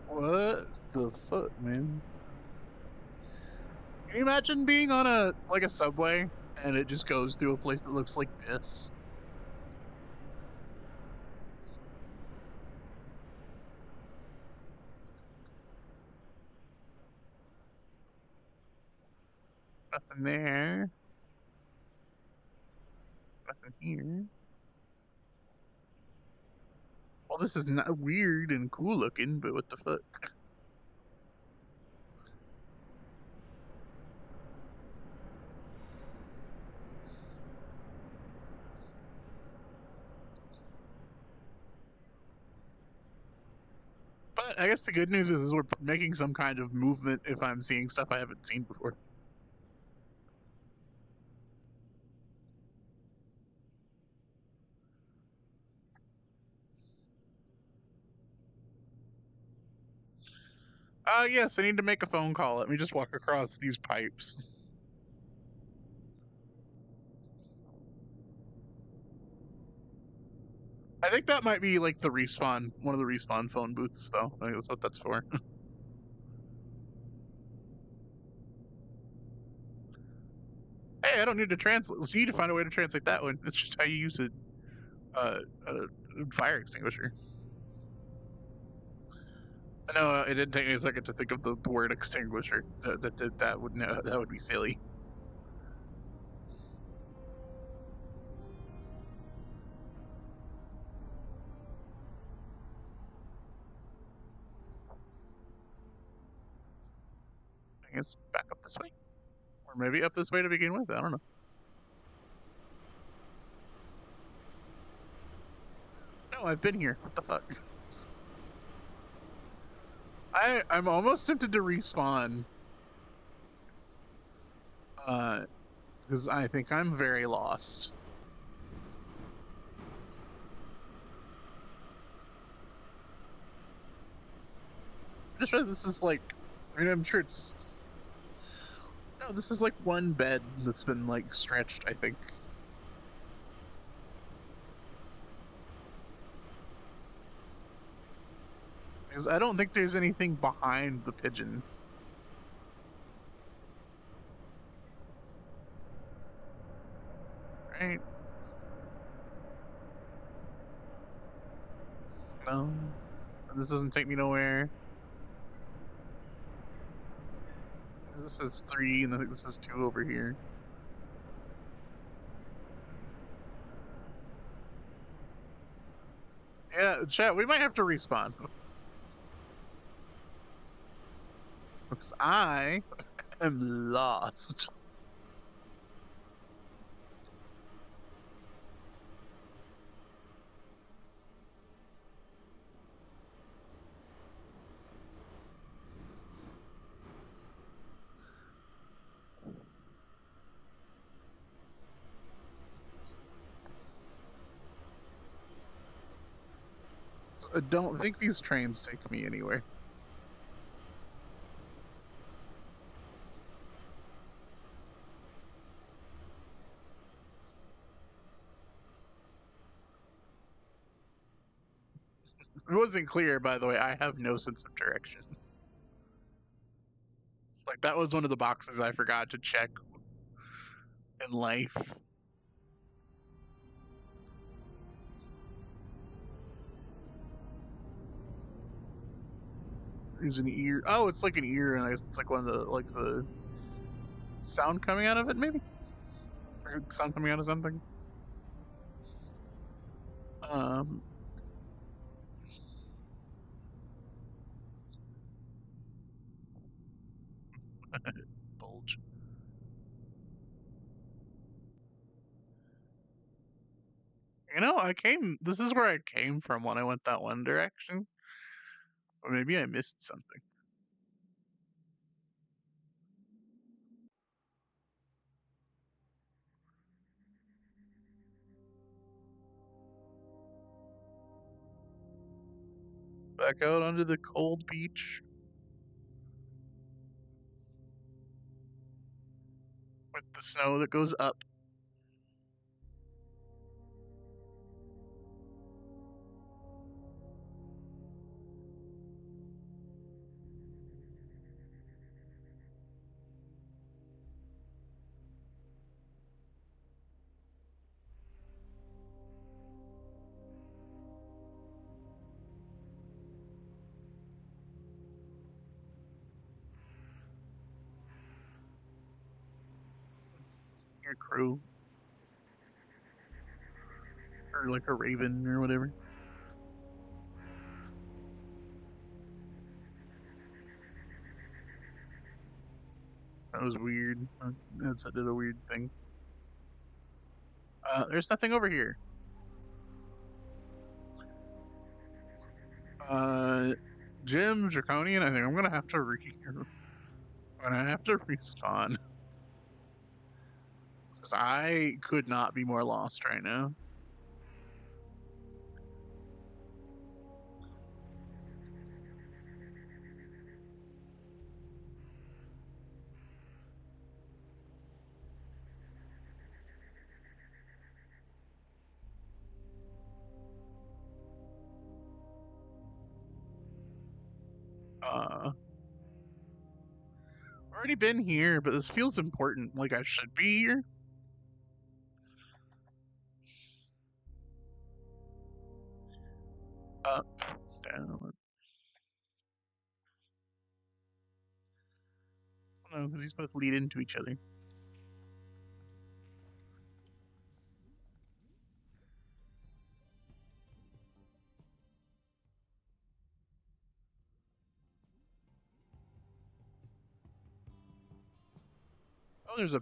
What the fuck, man? Can you imagine being on a subway and it just goes through a place that looks like this? Nothing there. Nothing here. Well, this is not weird and cool looking, but what the fuck? But I guess the good news is we're making some kind of movement if I'm seeing stuff I haven't seen before. Yes, I need to make a phone call. Let me just walk across these pipes. I think that might be like the respawn, one of the respawn phone booths, though. I think that's what that's for. Hey, I don't need to translate. You need to find a way to translate that one. It's just how you use a fire extinguisher. I know it didn't take me a second to think of the word extinguisher. That would be silly. I guess back up this way, or maybe up this way to begin with. I don't know. No, I've been here. What the fuck? I'm almost tempted to respawn. Because I think I'm very lost. I just realized this is like, I mean, I'm sure it's. No, this is like one bed that's been like stretched, I think. Because I don't think there's anything behind the pigeon. Right? No. This doesn't take me nowhere. This is 3, and I think this is 2 over here. Yeah, chat, we might have to respawn. Because I am lost. I don't think these trains take me anywhere. It wasn't clear, by the way. I have no sense of direction. Like, that was one of the boxes I forgot to check in life. There's an ear. Oh, it's like an ear, and it's like one of the sound coming out of it, maybe? Or sound coming out of something? Um, Bulge. You know, this is where I came from when I went that one direction. Or maybe I missed something. Back out onto the cold beach. With the snow that goes up. Your crew. Or like a raven or whatever. That was weird. That did a weird thing. There's nothing over here. Jim, Draconian, I think I'm gonna have to respawn. Because I could not be more lost right now. Already been here, but this feels important. Like I should be here. Up, down. No, because these both lead into each other. Oh, there's a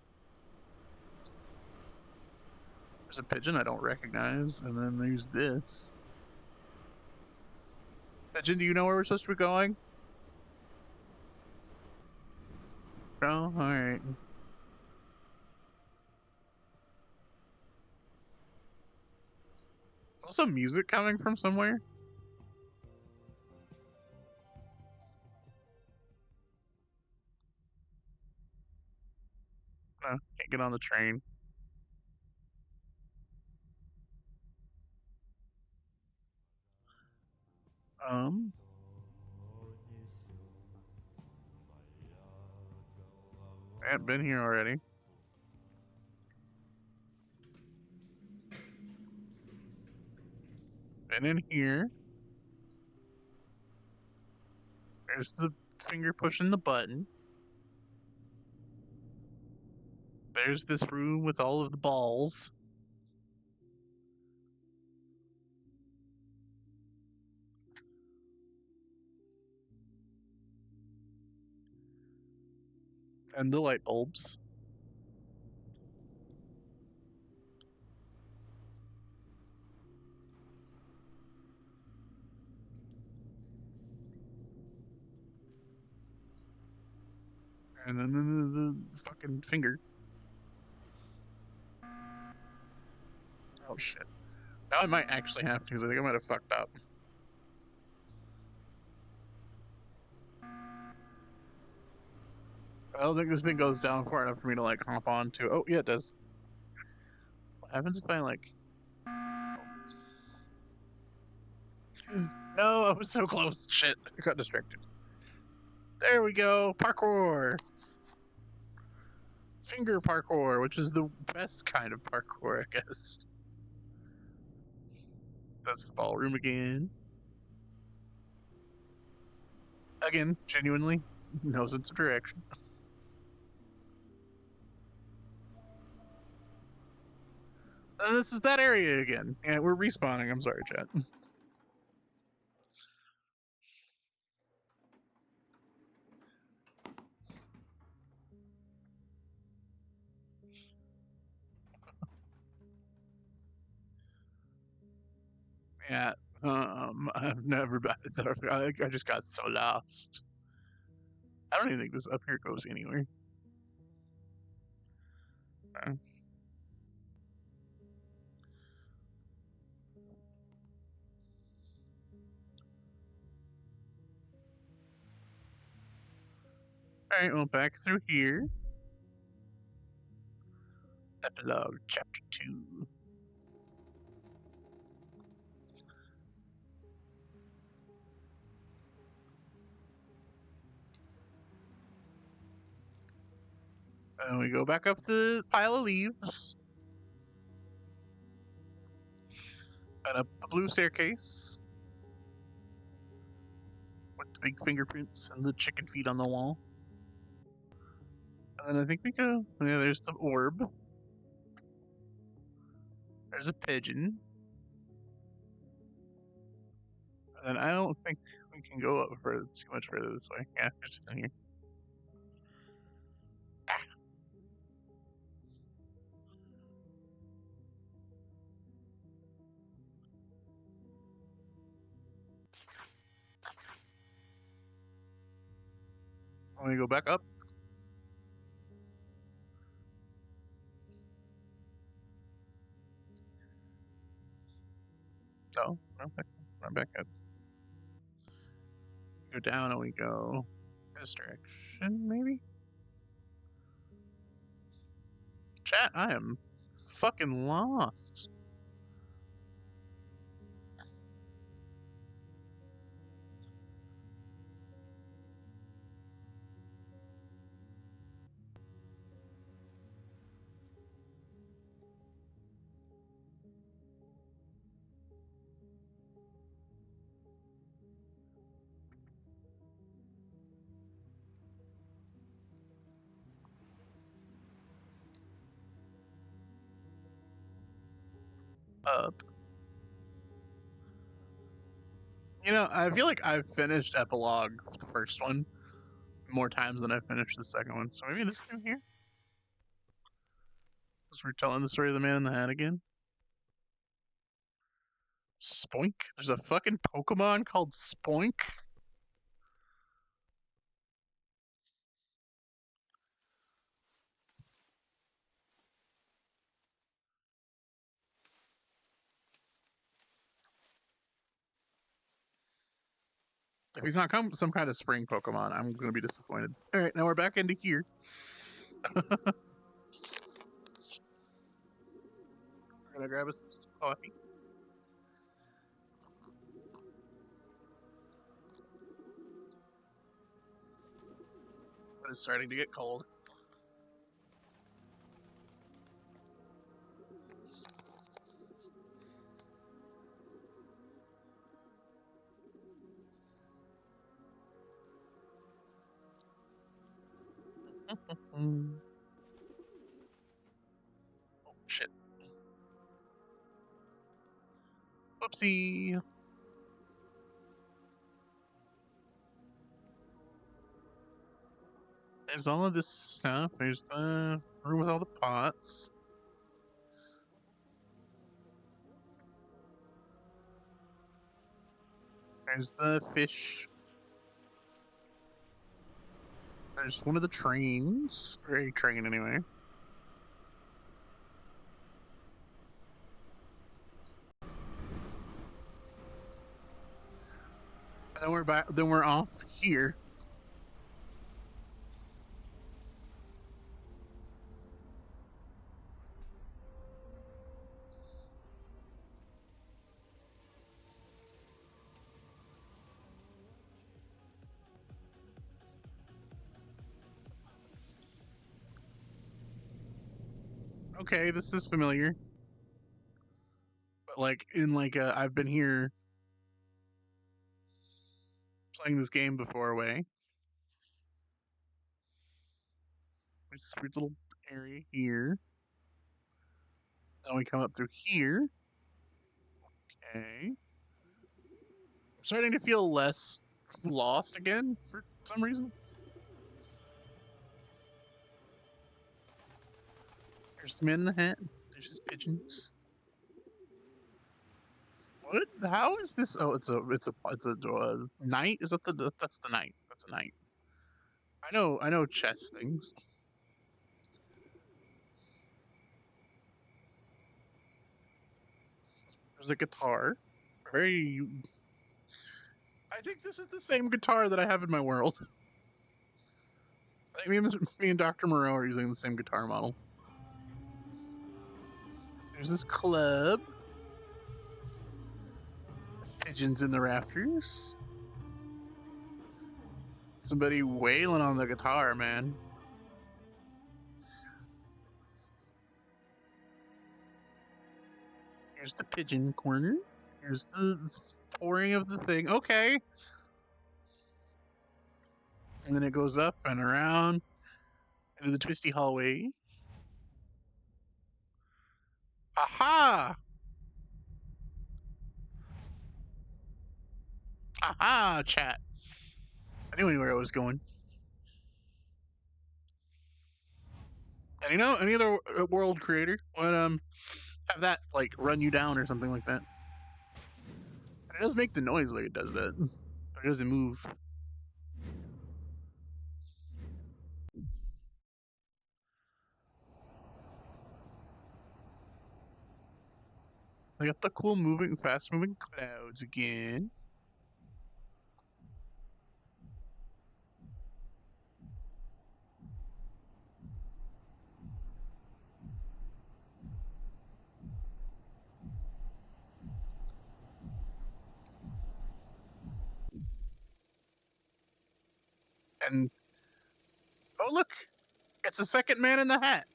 pigeon I don't recognize, and then there's this. Pigeon, do you know where we're supposed to be going? No? Alright. There's also music coming from somewhere. No, can't get on the train. I have been here already. Been in here. There's the finger pushing the button. There's this room with all of the balls. And the light bulbs. And then the fucking finger. Oh shit. Now I might actually have to, because I think I might have fucked up. I don't think this thing goes down far enough for me to like hop on to. Oh yeah, it does. What happens if I like? No, I was so close. Shit, I got distracted. There we go. Parkour. Finger parkour, which is the best kind of parkour, I guess. That's the ballroom again. Again, genuinely, no sense of direction. And this is that area again. And we're respawning. I'm sorry, chat. Yeah. I've never been. I just got so lost. I don't even think this up here goes anywhere. Uh, All right, well, back through here. Epilogue, Chapter 2. And we go back up the pile of leaves. And up the blue staircase. With the big fingerprints and the chicken feet on the wall. And then I think we go. Yeah, there's the orb. There's a pigeon. And I don't think we can go up further, too much further this way. Yeah, it's just in here. Let me go back up. No, I'm back up. Go down and we go this direction, maybe? Chat, I am fucking lost. Up. You know, I feel like I've finished Epilogue, the first one, more times than I finished the second one. So maybe this thing here? Because we're telling the story of the man in the hat again. Spoink? There's a fucking Pokemon called Spoink? If he's not some kind of spring Pokemon, I'm going to be disappointed. All right, now we're back into here. We're going to grab us some coffee. But it's starting to get cold. Oh, shit. Whoopsie. There's all of this stuff. There's the room with all the pots. There's the fish. There's one of the trains. Or a train, anyway. And then we're back. Then we're off here. Okay, this is familiar. But like in like I've been here playing this game before. Way. There's this weird little area here. Then we come up through here. Okay. I'm starting to feel less lost again for some reason. There's the man in the hat. There's his pigeons. What? How is this? Oh, it's a knight. Is that that's the knight? That's a knight. I know chess things. There's a guitar. Very. I think this is the same guitar that I have in my world. I mean, me and Dr. Moreau are using the same guitar model. There's this club. There's pigeons in the rafters. Somebody wailing on the guitar, man. Here's the pigeon corner. Here's the pouring of the thing. Okay. And then it goes up and around into the twisty hallway. Aha! Aha, chat. I knew where I was going. And any other world creator would have that like run you down or something like that. And it does make the noise like it does that. But it doesn't move. I got the cool fast moving clouds again. And oh look, it's the second man in the hat.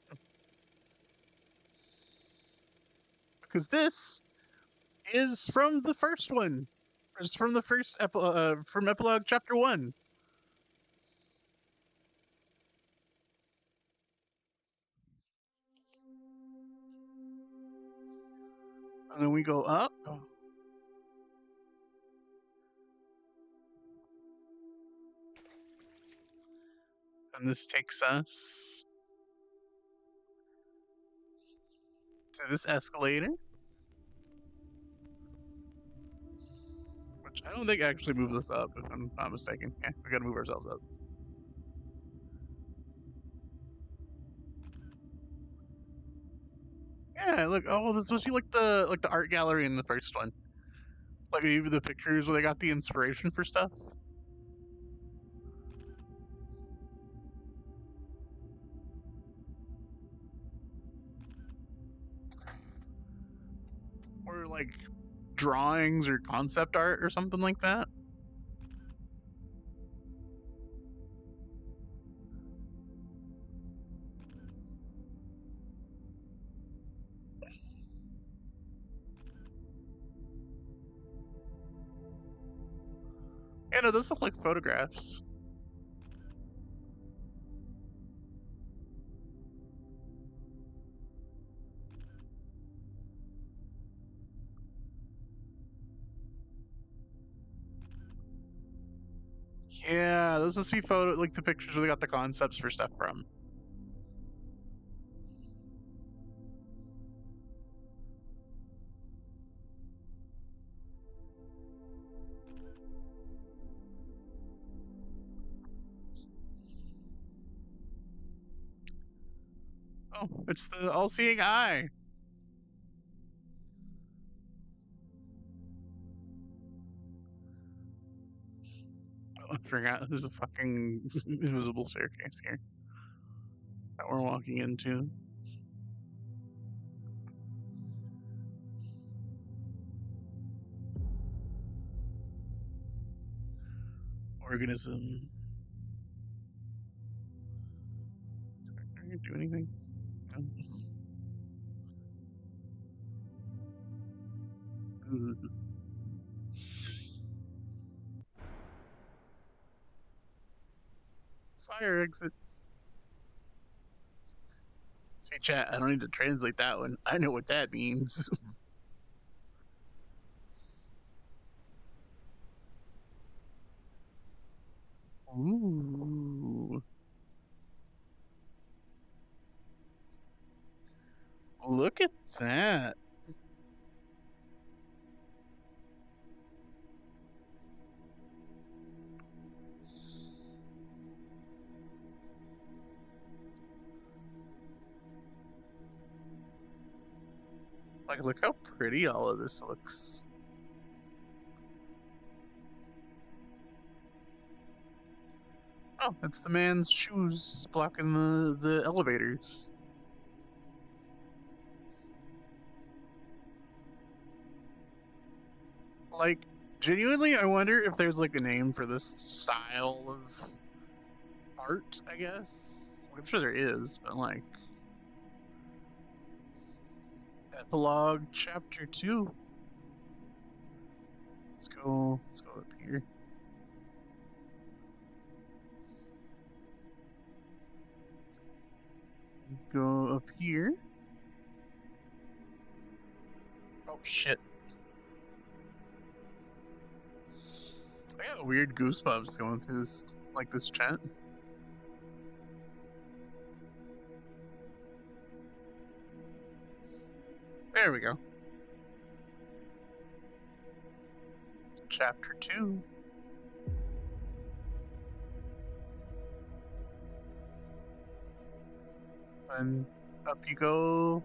Because this is from the first one. It's from the first from Epilogue Chapter 1. And then we go up. And this takes us to this escalator. Which I don't think actually moves us up, if I'm not mistaken. Yeah, we gotta move ourselves up. Yeah, look. Oh, this must be like the art gallery in the first one. Like maybe the pictures where they got the inspiration for stuff. Or like drawings or concept art or something like that. Yeah, no, those look like photographs. Yeah, those must be like the pictures where they got the concepts for stuff from. Oh, it's the all-seeing eye. Oh, I forgot there's a fucking invisible staircase here that we're walking into. Organism. Can you do anything? No. Fire exit. See, chat, I don't need to translate that one. I know what that means. Ooh. Look at that. Like, look how pretty all of this looks. Oh, it's the man's shoes blocking the elevators. Like, genuinely, I wonder if there's like a name for this style of art, I guess. I'm sure there is, but like Epilogue Chapter 2. Let's go up here. Go up here. Oh shit. I got weird goosebumps going through this this chat. There we go. Chapter 2. And up you go.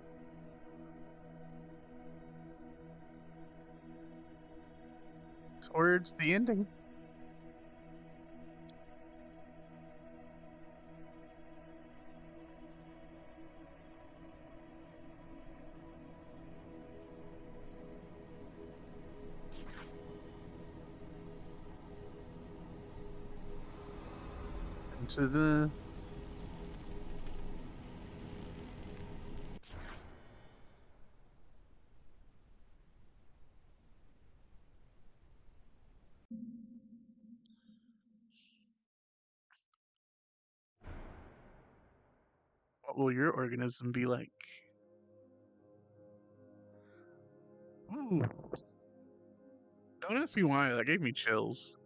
Towards the ending. Into the what will your organism be like? Ooh. Don't ask me why, that gave me chills.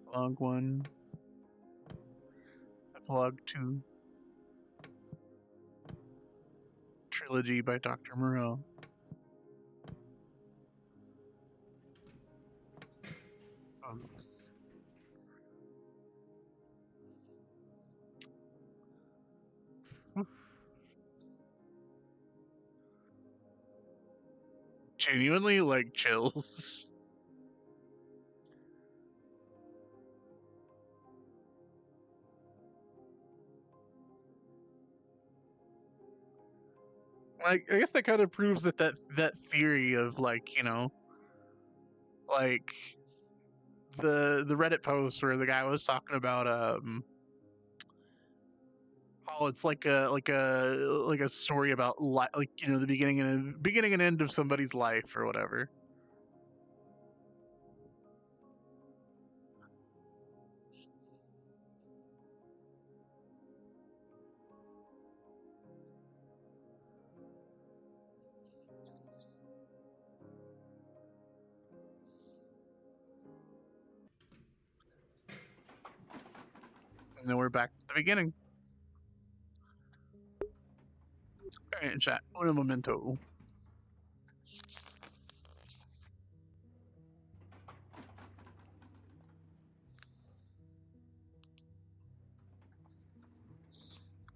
Epilogue 1. Epilogue 2. Trilogy by Dr. Moreau. Genuinely like chills. Like, I guess that kind of proves that theory of like, you know, like the Reddit post where the guy was talking about how it's like a story about like, you know, the beginning and end of somebody's life or whatever. And then we're back to the beginning. All right, chat. Un momento.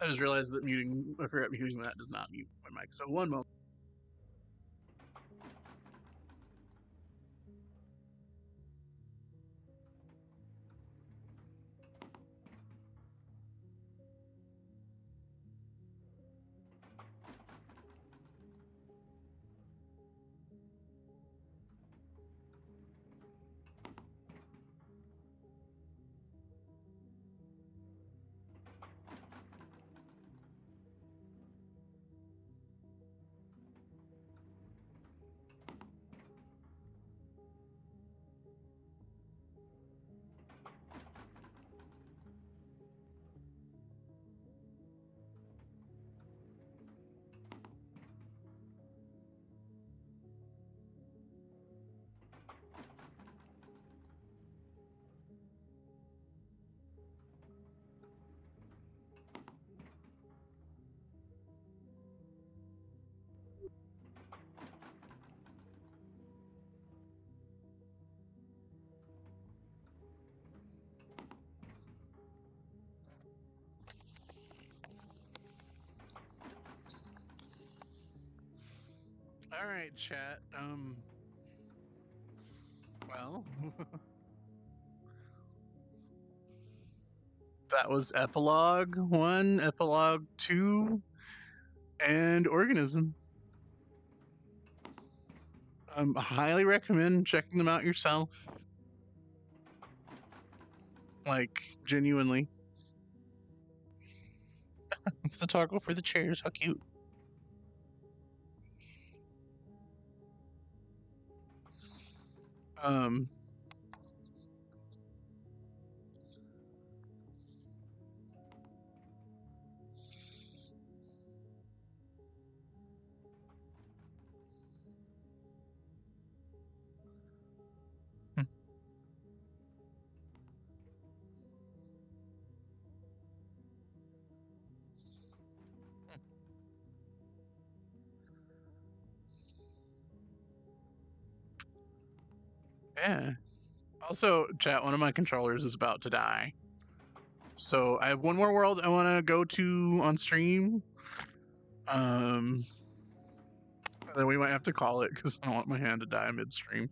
I just realized that I forgot muting that does not mute my mic. So one moment. All right, chat. Well, that was Epilogue 1, Epilogue 2, and Organism. I highly recommend checking them out yourself. Like, genuinely. It's the toggle for the chairs. How cute. Um, yeah. Also, chat, one of my controllers is about to die. So I have one more world I want to go to on stream. Then we might have to call it because I don't want my hand to die midstream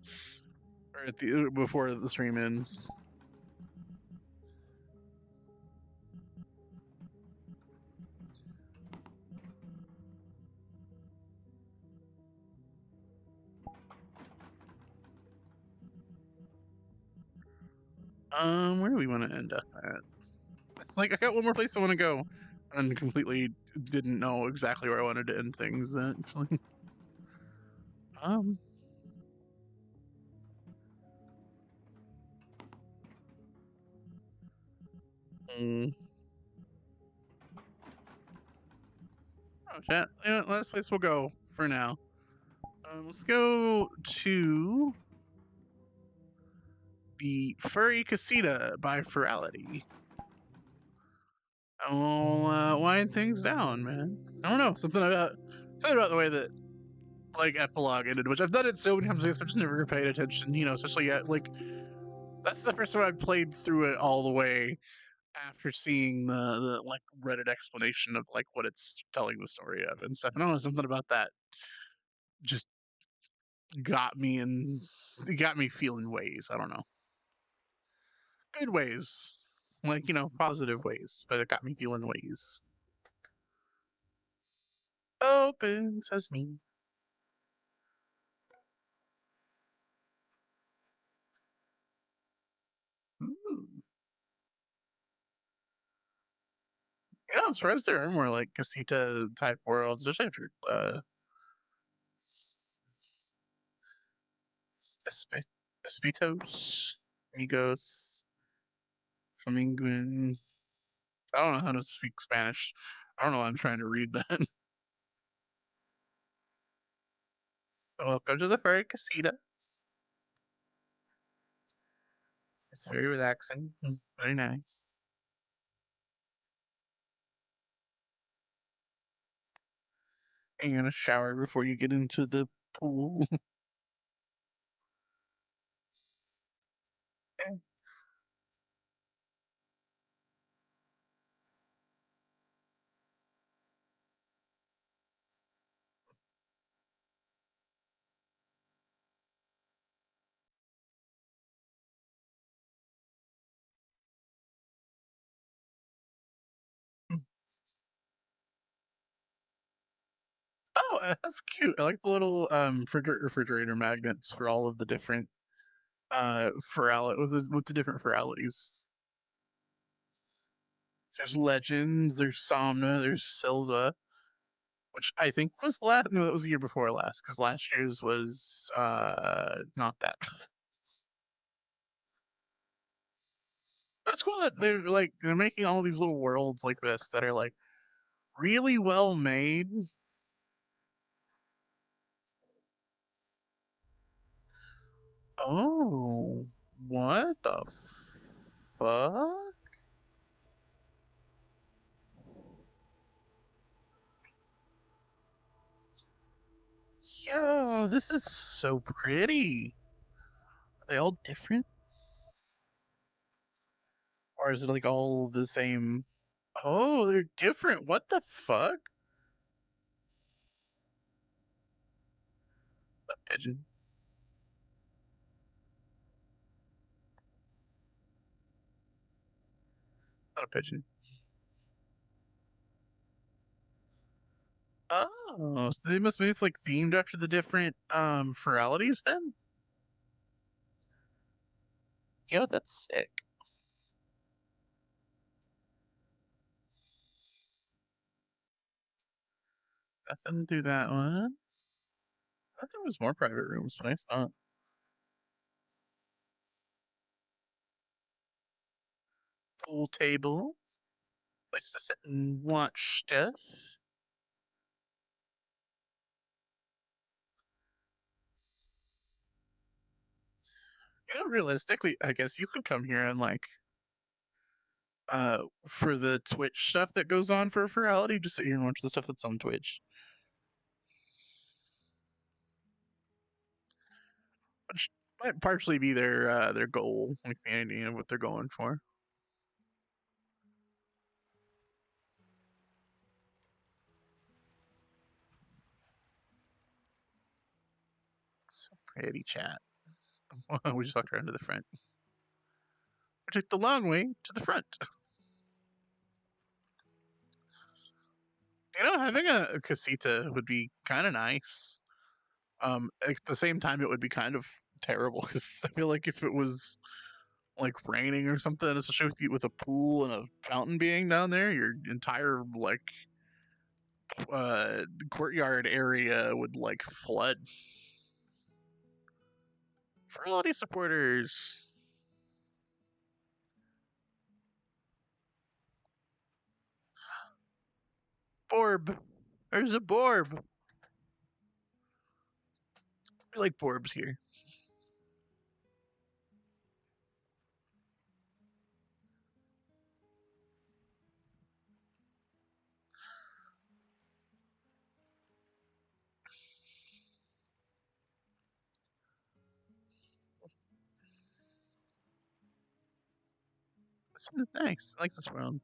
or at the before the stream ends. Where do we want to end up at? It's like I got one more place I want to go, and completely didn't know exactly where I wanted to end things. Actually, um, mm, oh, chat. Yeah, last place we'll go for now. Let's go to the Furry Casita by Ferality. I'll wind things down, man. I don't know, something about the way that like Epilogue ended, which I've done it so many times. I've just never paid attention, especially at like that's the first time I played through it all the way after seeing the like Reddit explanation of like what it's telling the story of and stuff. And I don't know, something about that just got me and it got me feeling ways. I don't know, good ways, like positive ways, but it got me feeling ways. Open sesame. Ooh. Yeah, I'm surprised there are more like casita type worlds, especially after Espitos, Amigos, Flaminguin. I don't know how to speak Spanish. I don't know why I'm trying to read that. Welcome to the furry casita. It's very relaxing, very nice. And you're gonna shower before you get into the pool. Oh, that's cute. I like the little refrigerator magnets for all of the different with the different feralities. There's Legends, there's Somna, there's Silva, which I think was last. No, that was the year before last, because last year's was not that. But it's cool that they're making all these little worlds like this that are like really well made. Oh, what the fuck? Yo, this is so pretty. Are they all different? Or is it like all the same? Oh, they're different. What the fuck? pigeon. Not a pigeon. Oh, so they must maybe it's like themed after the different feralities then? Yo, that's sick. Nothing to do that one. I thought there was more private rooms, but I saw pool table, place to sit and watch stuff. You know, realistically, I guess you could come here and like for the Twitch stuff that goes on for virality, just sit here and watch the stuff that's on Twitch. Which might partially be their goal, like the idea of what they're going for. So pretty chat. We just walked around to the front. We took the long way to the front. You know, having a casita would be kind of nice. At the same time, it would be kind of terrible because I feel like if it was like raining or something, especially with a pool and a fountain being down there, your entire like courtyard area would like flood. Fertility supporters. Borb. There's a Borb. We like Borbs here. This is nice. I like this world.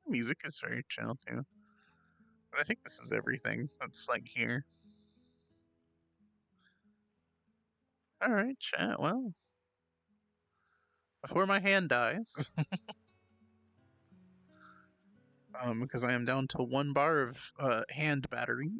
Music is very chill too. But I think this is everything that's like here. Alright, chat. Well, before my hand dies, because I am down to 1 bar of hand battery.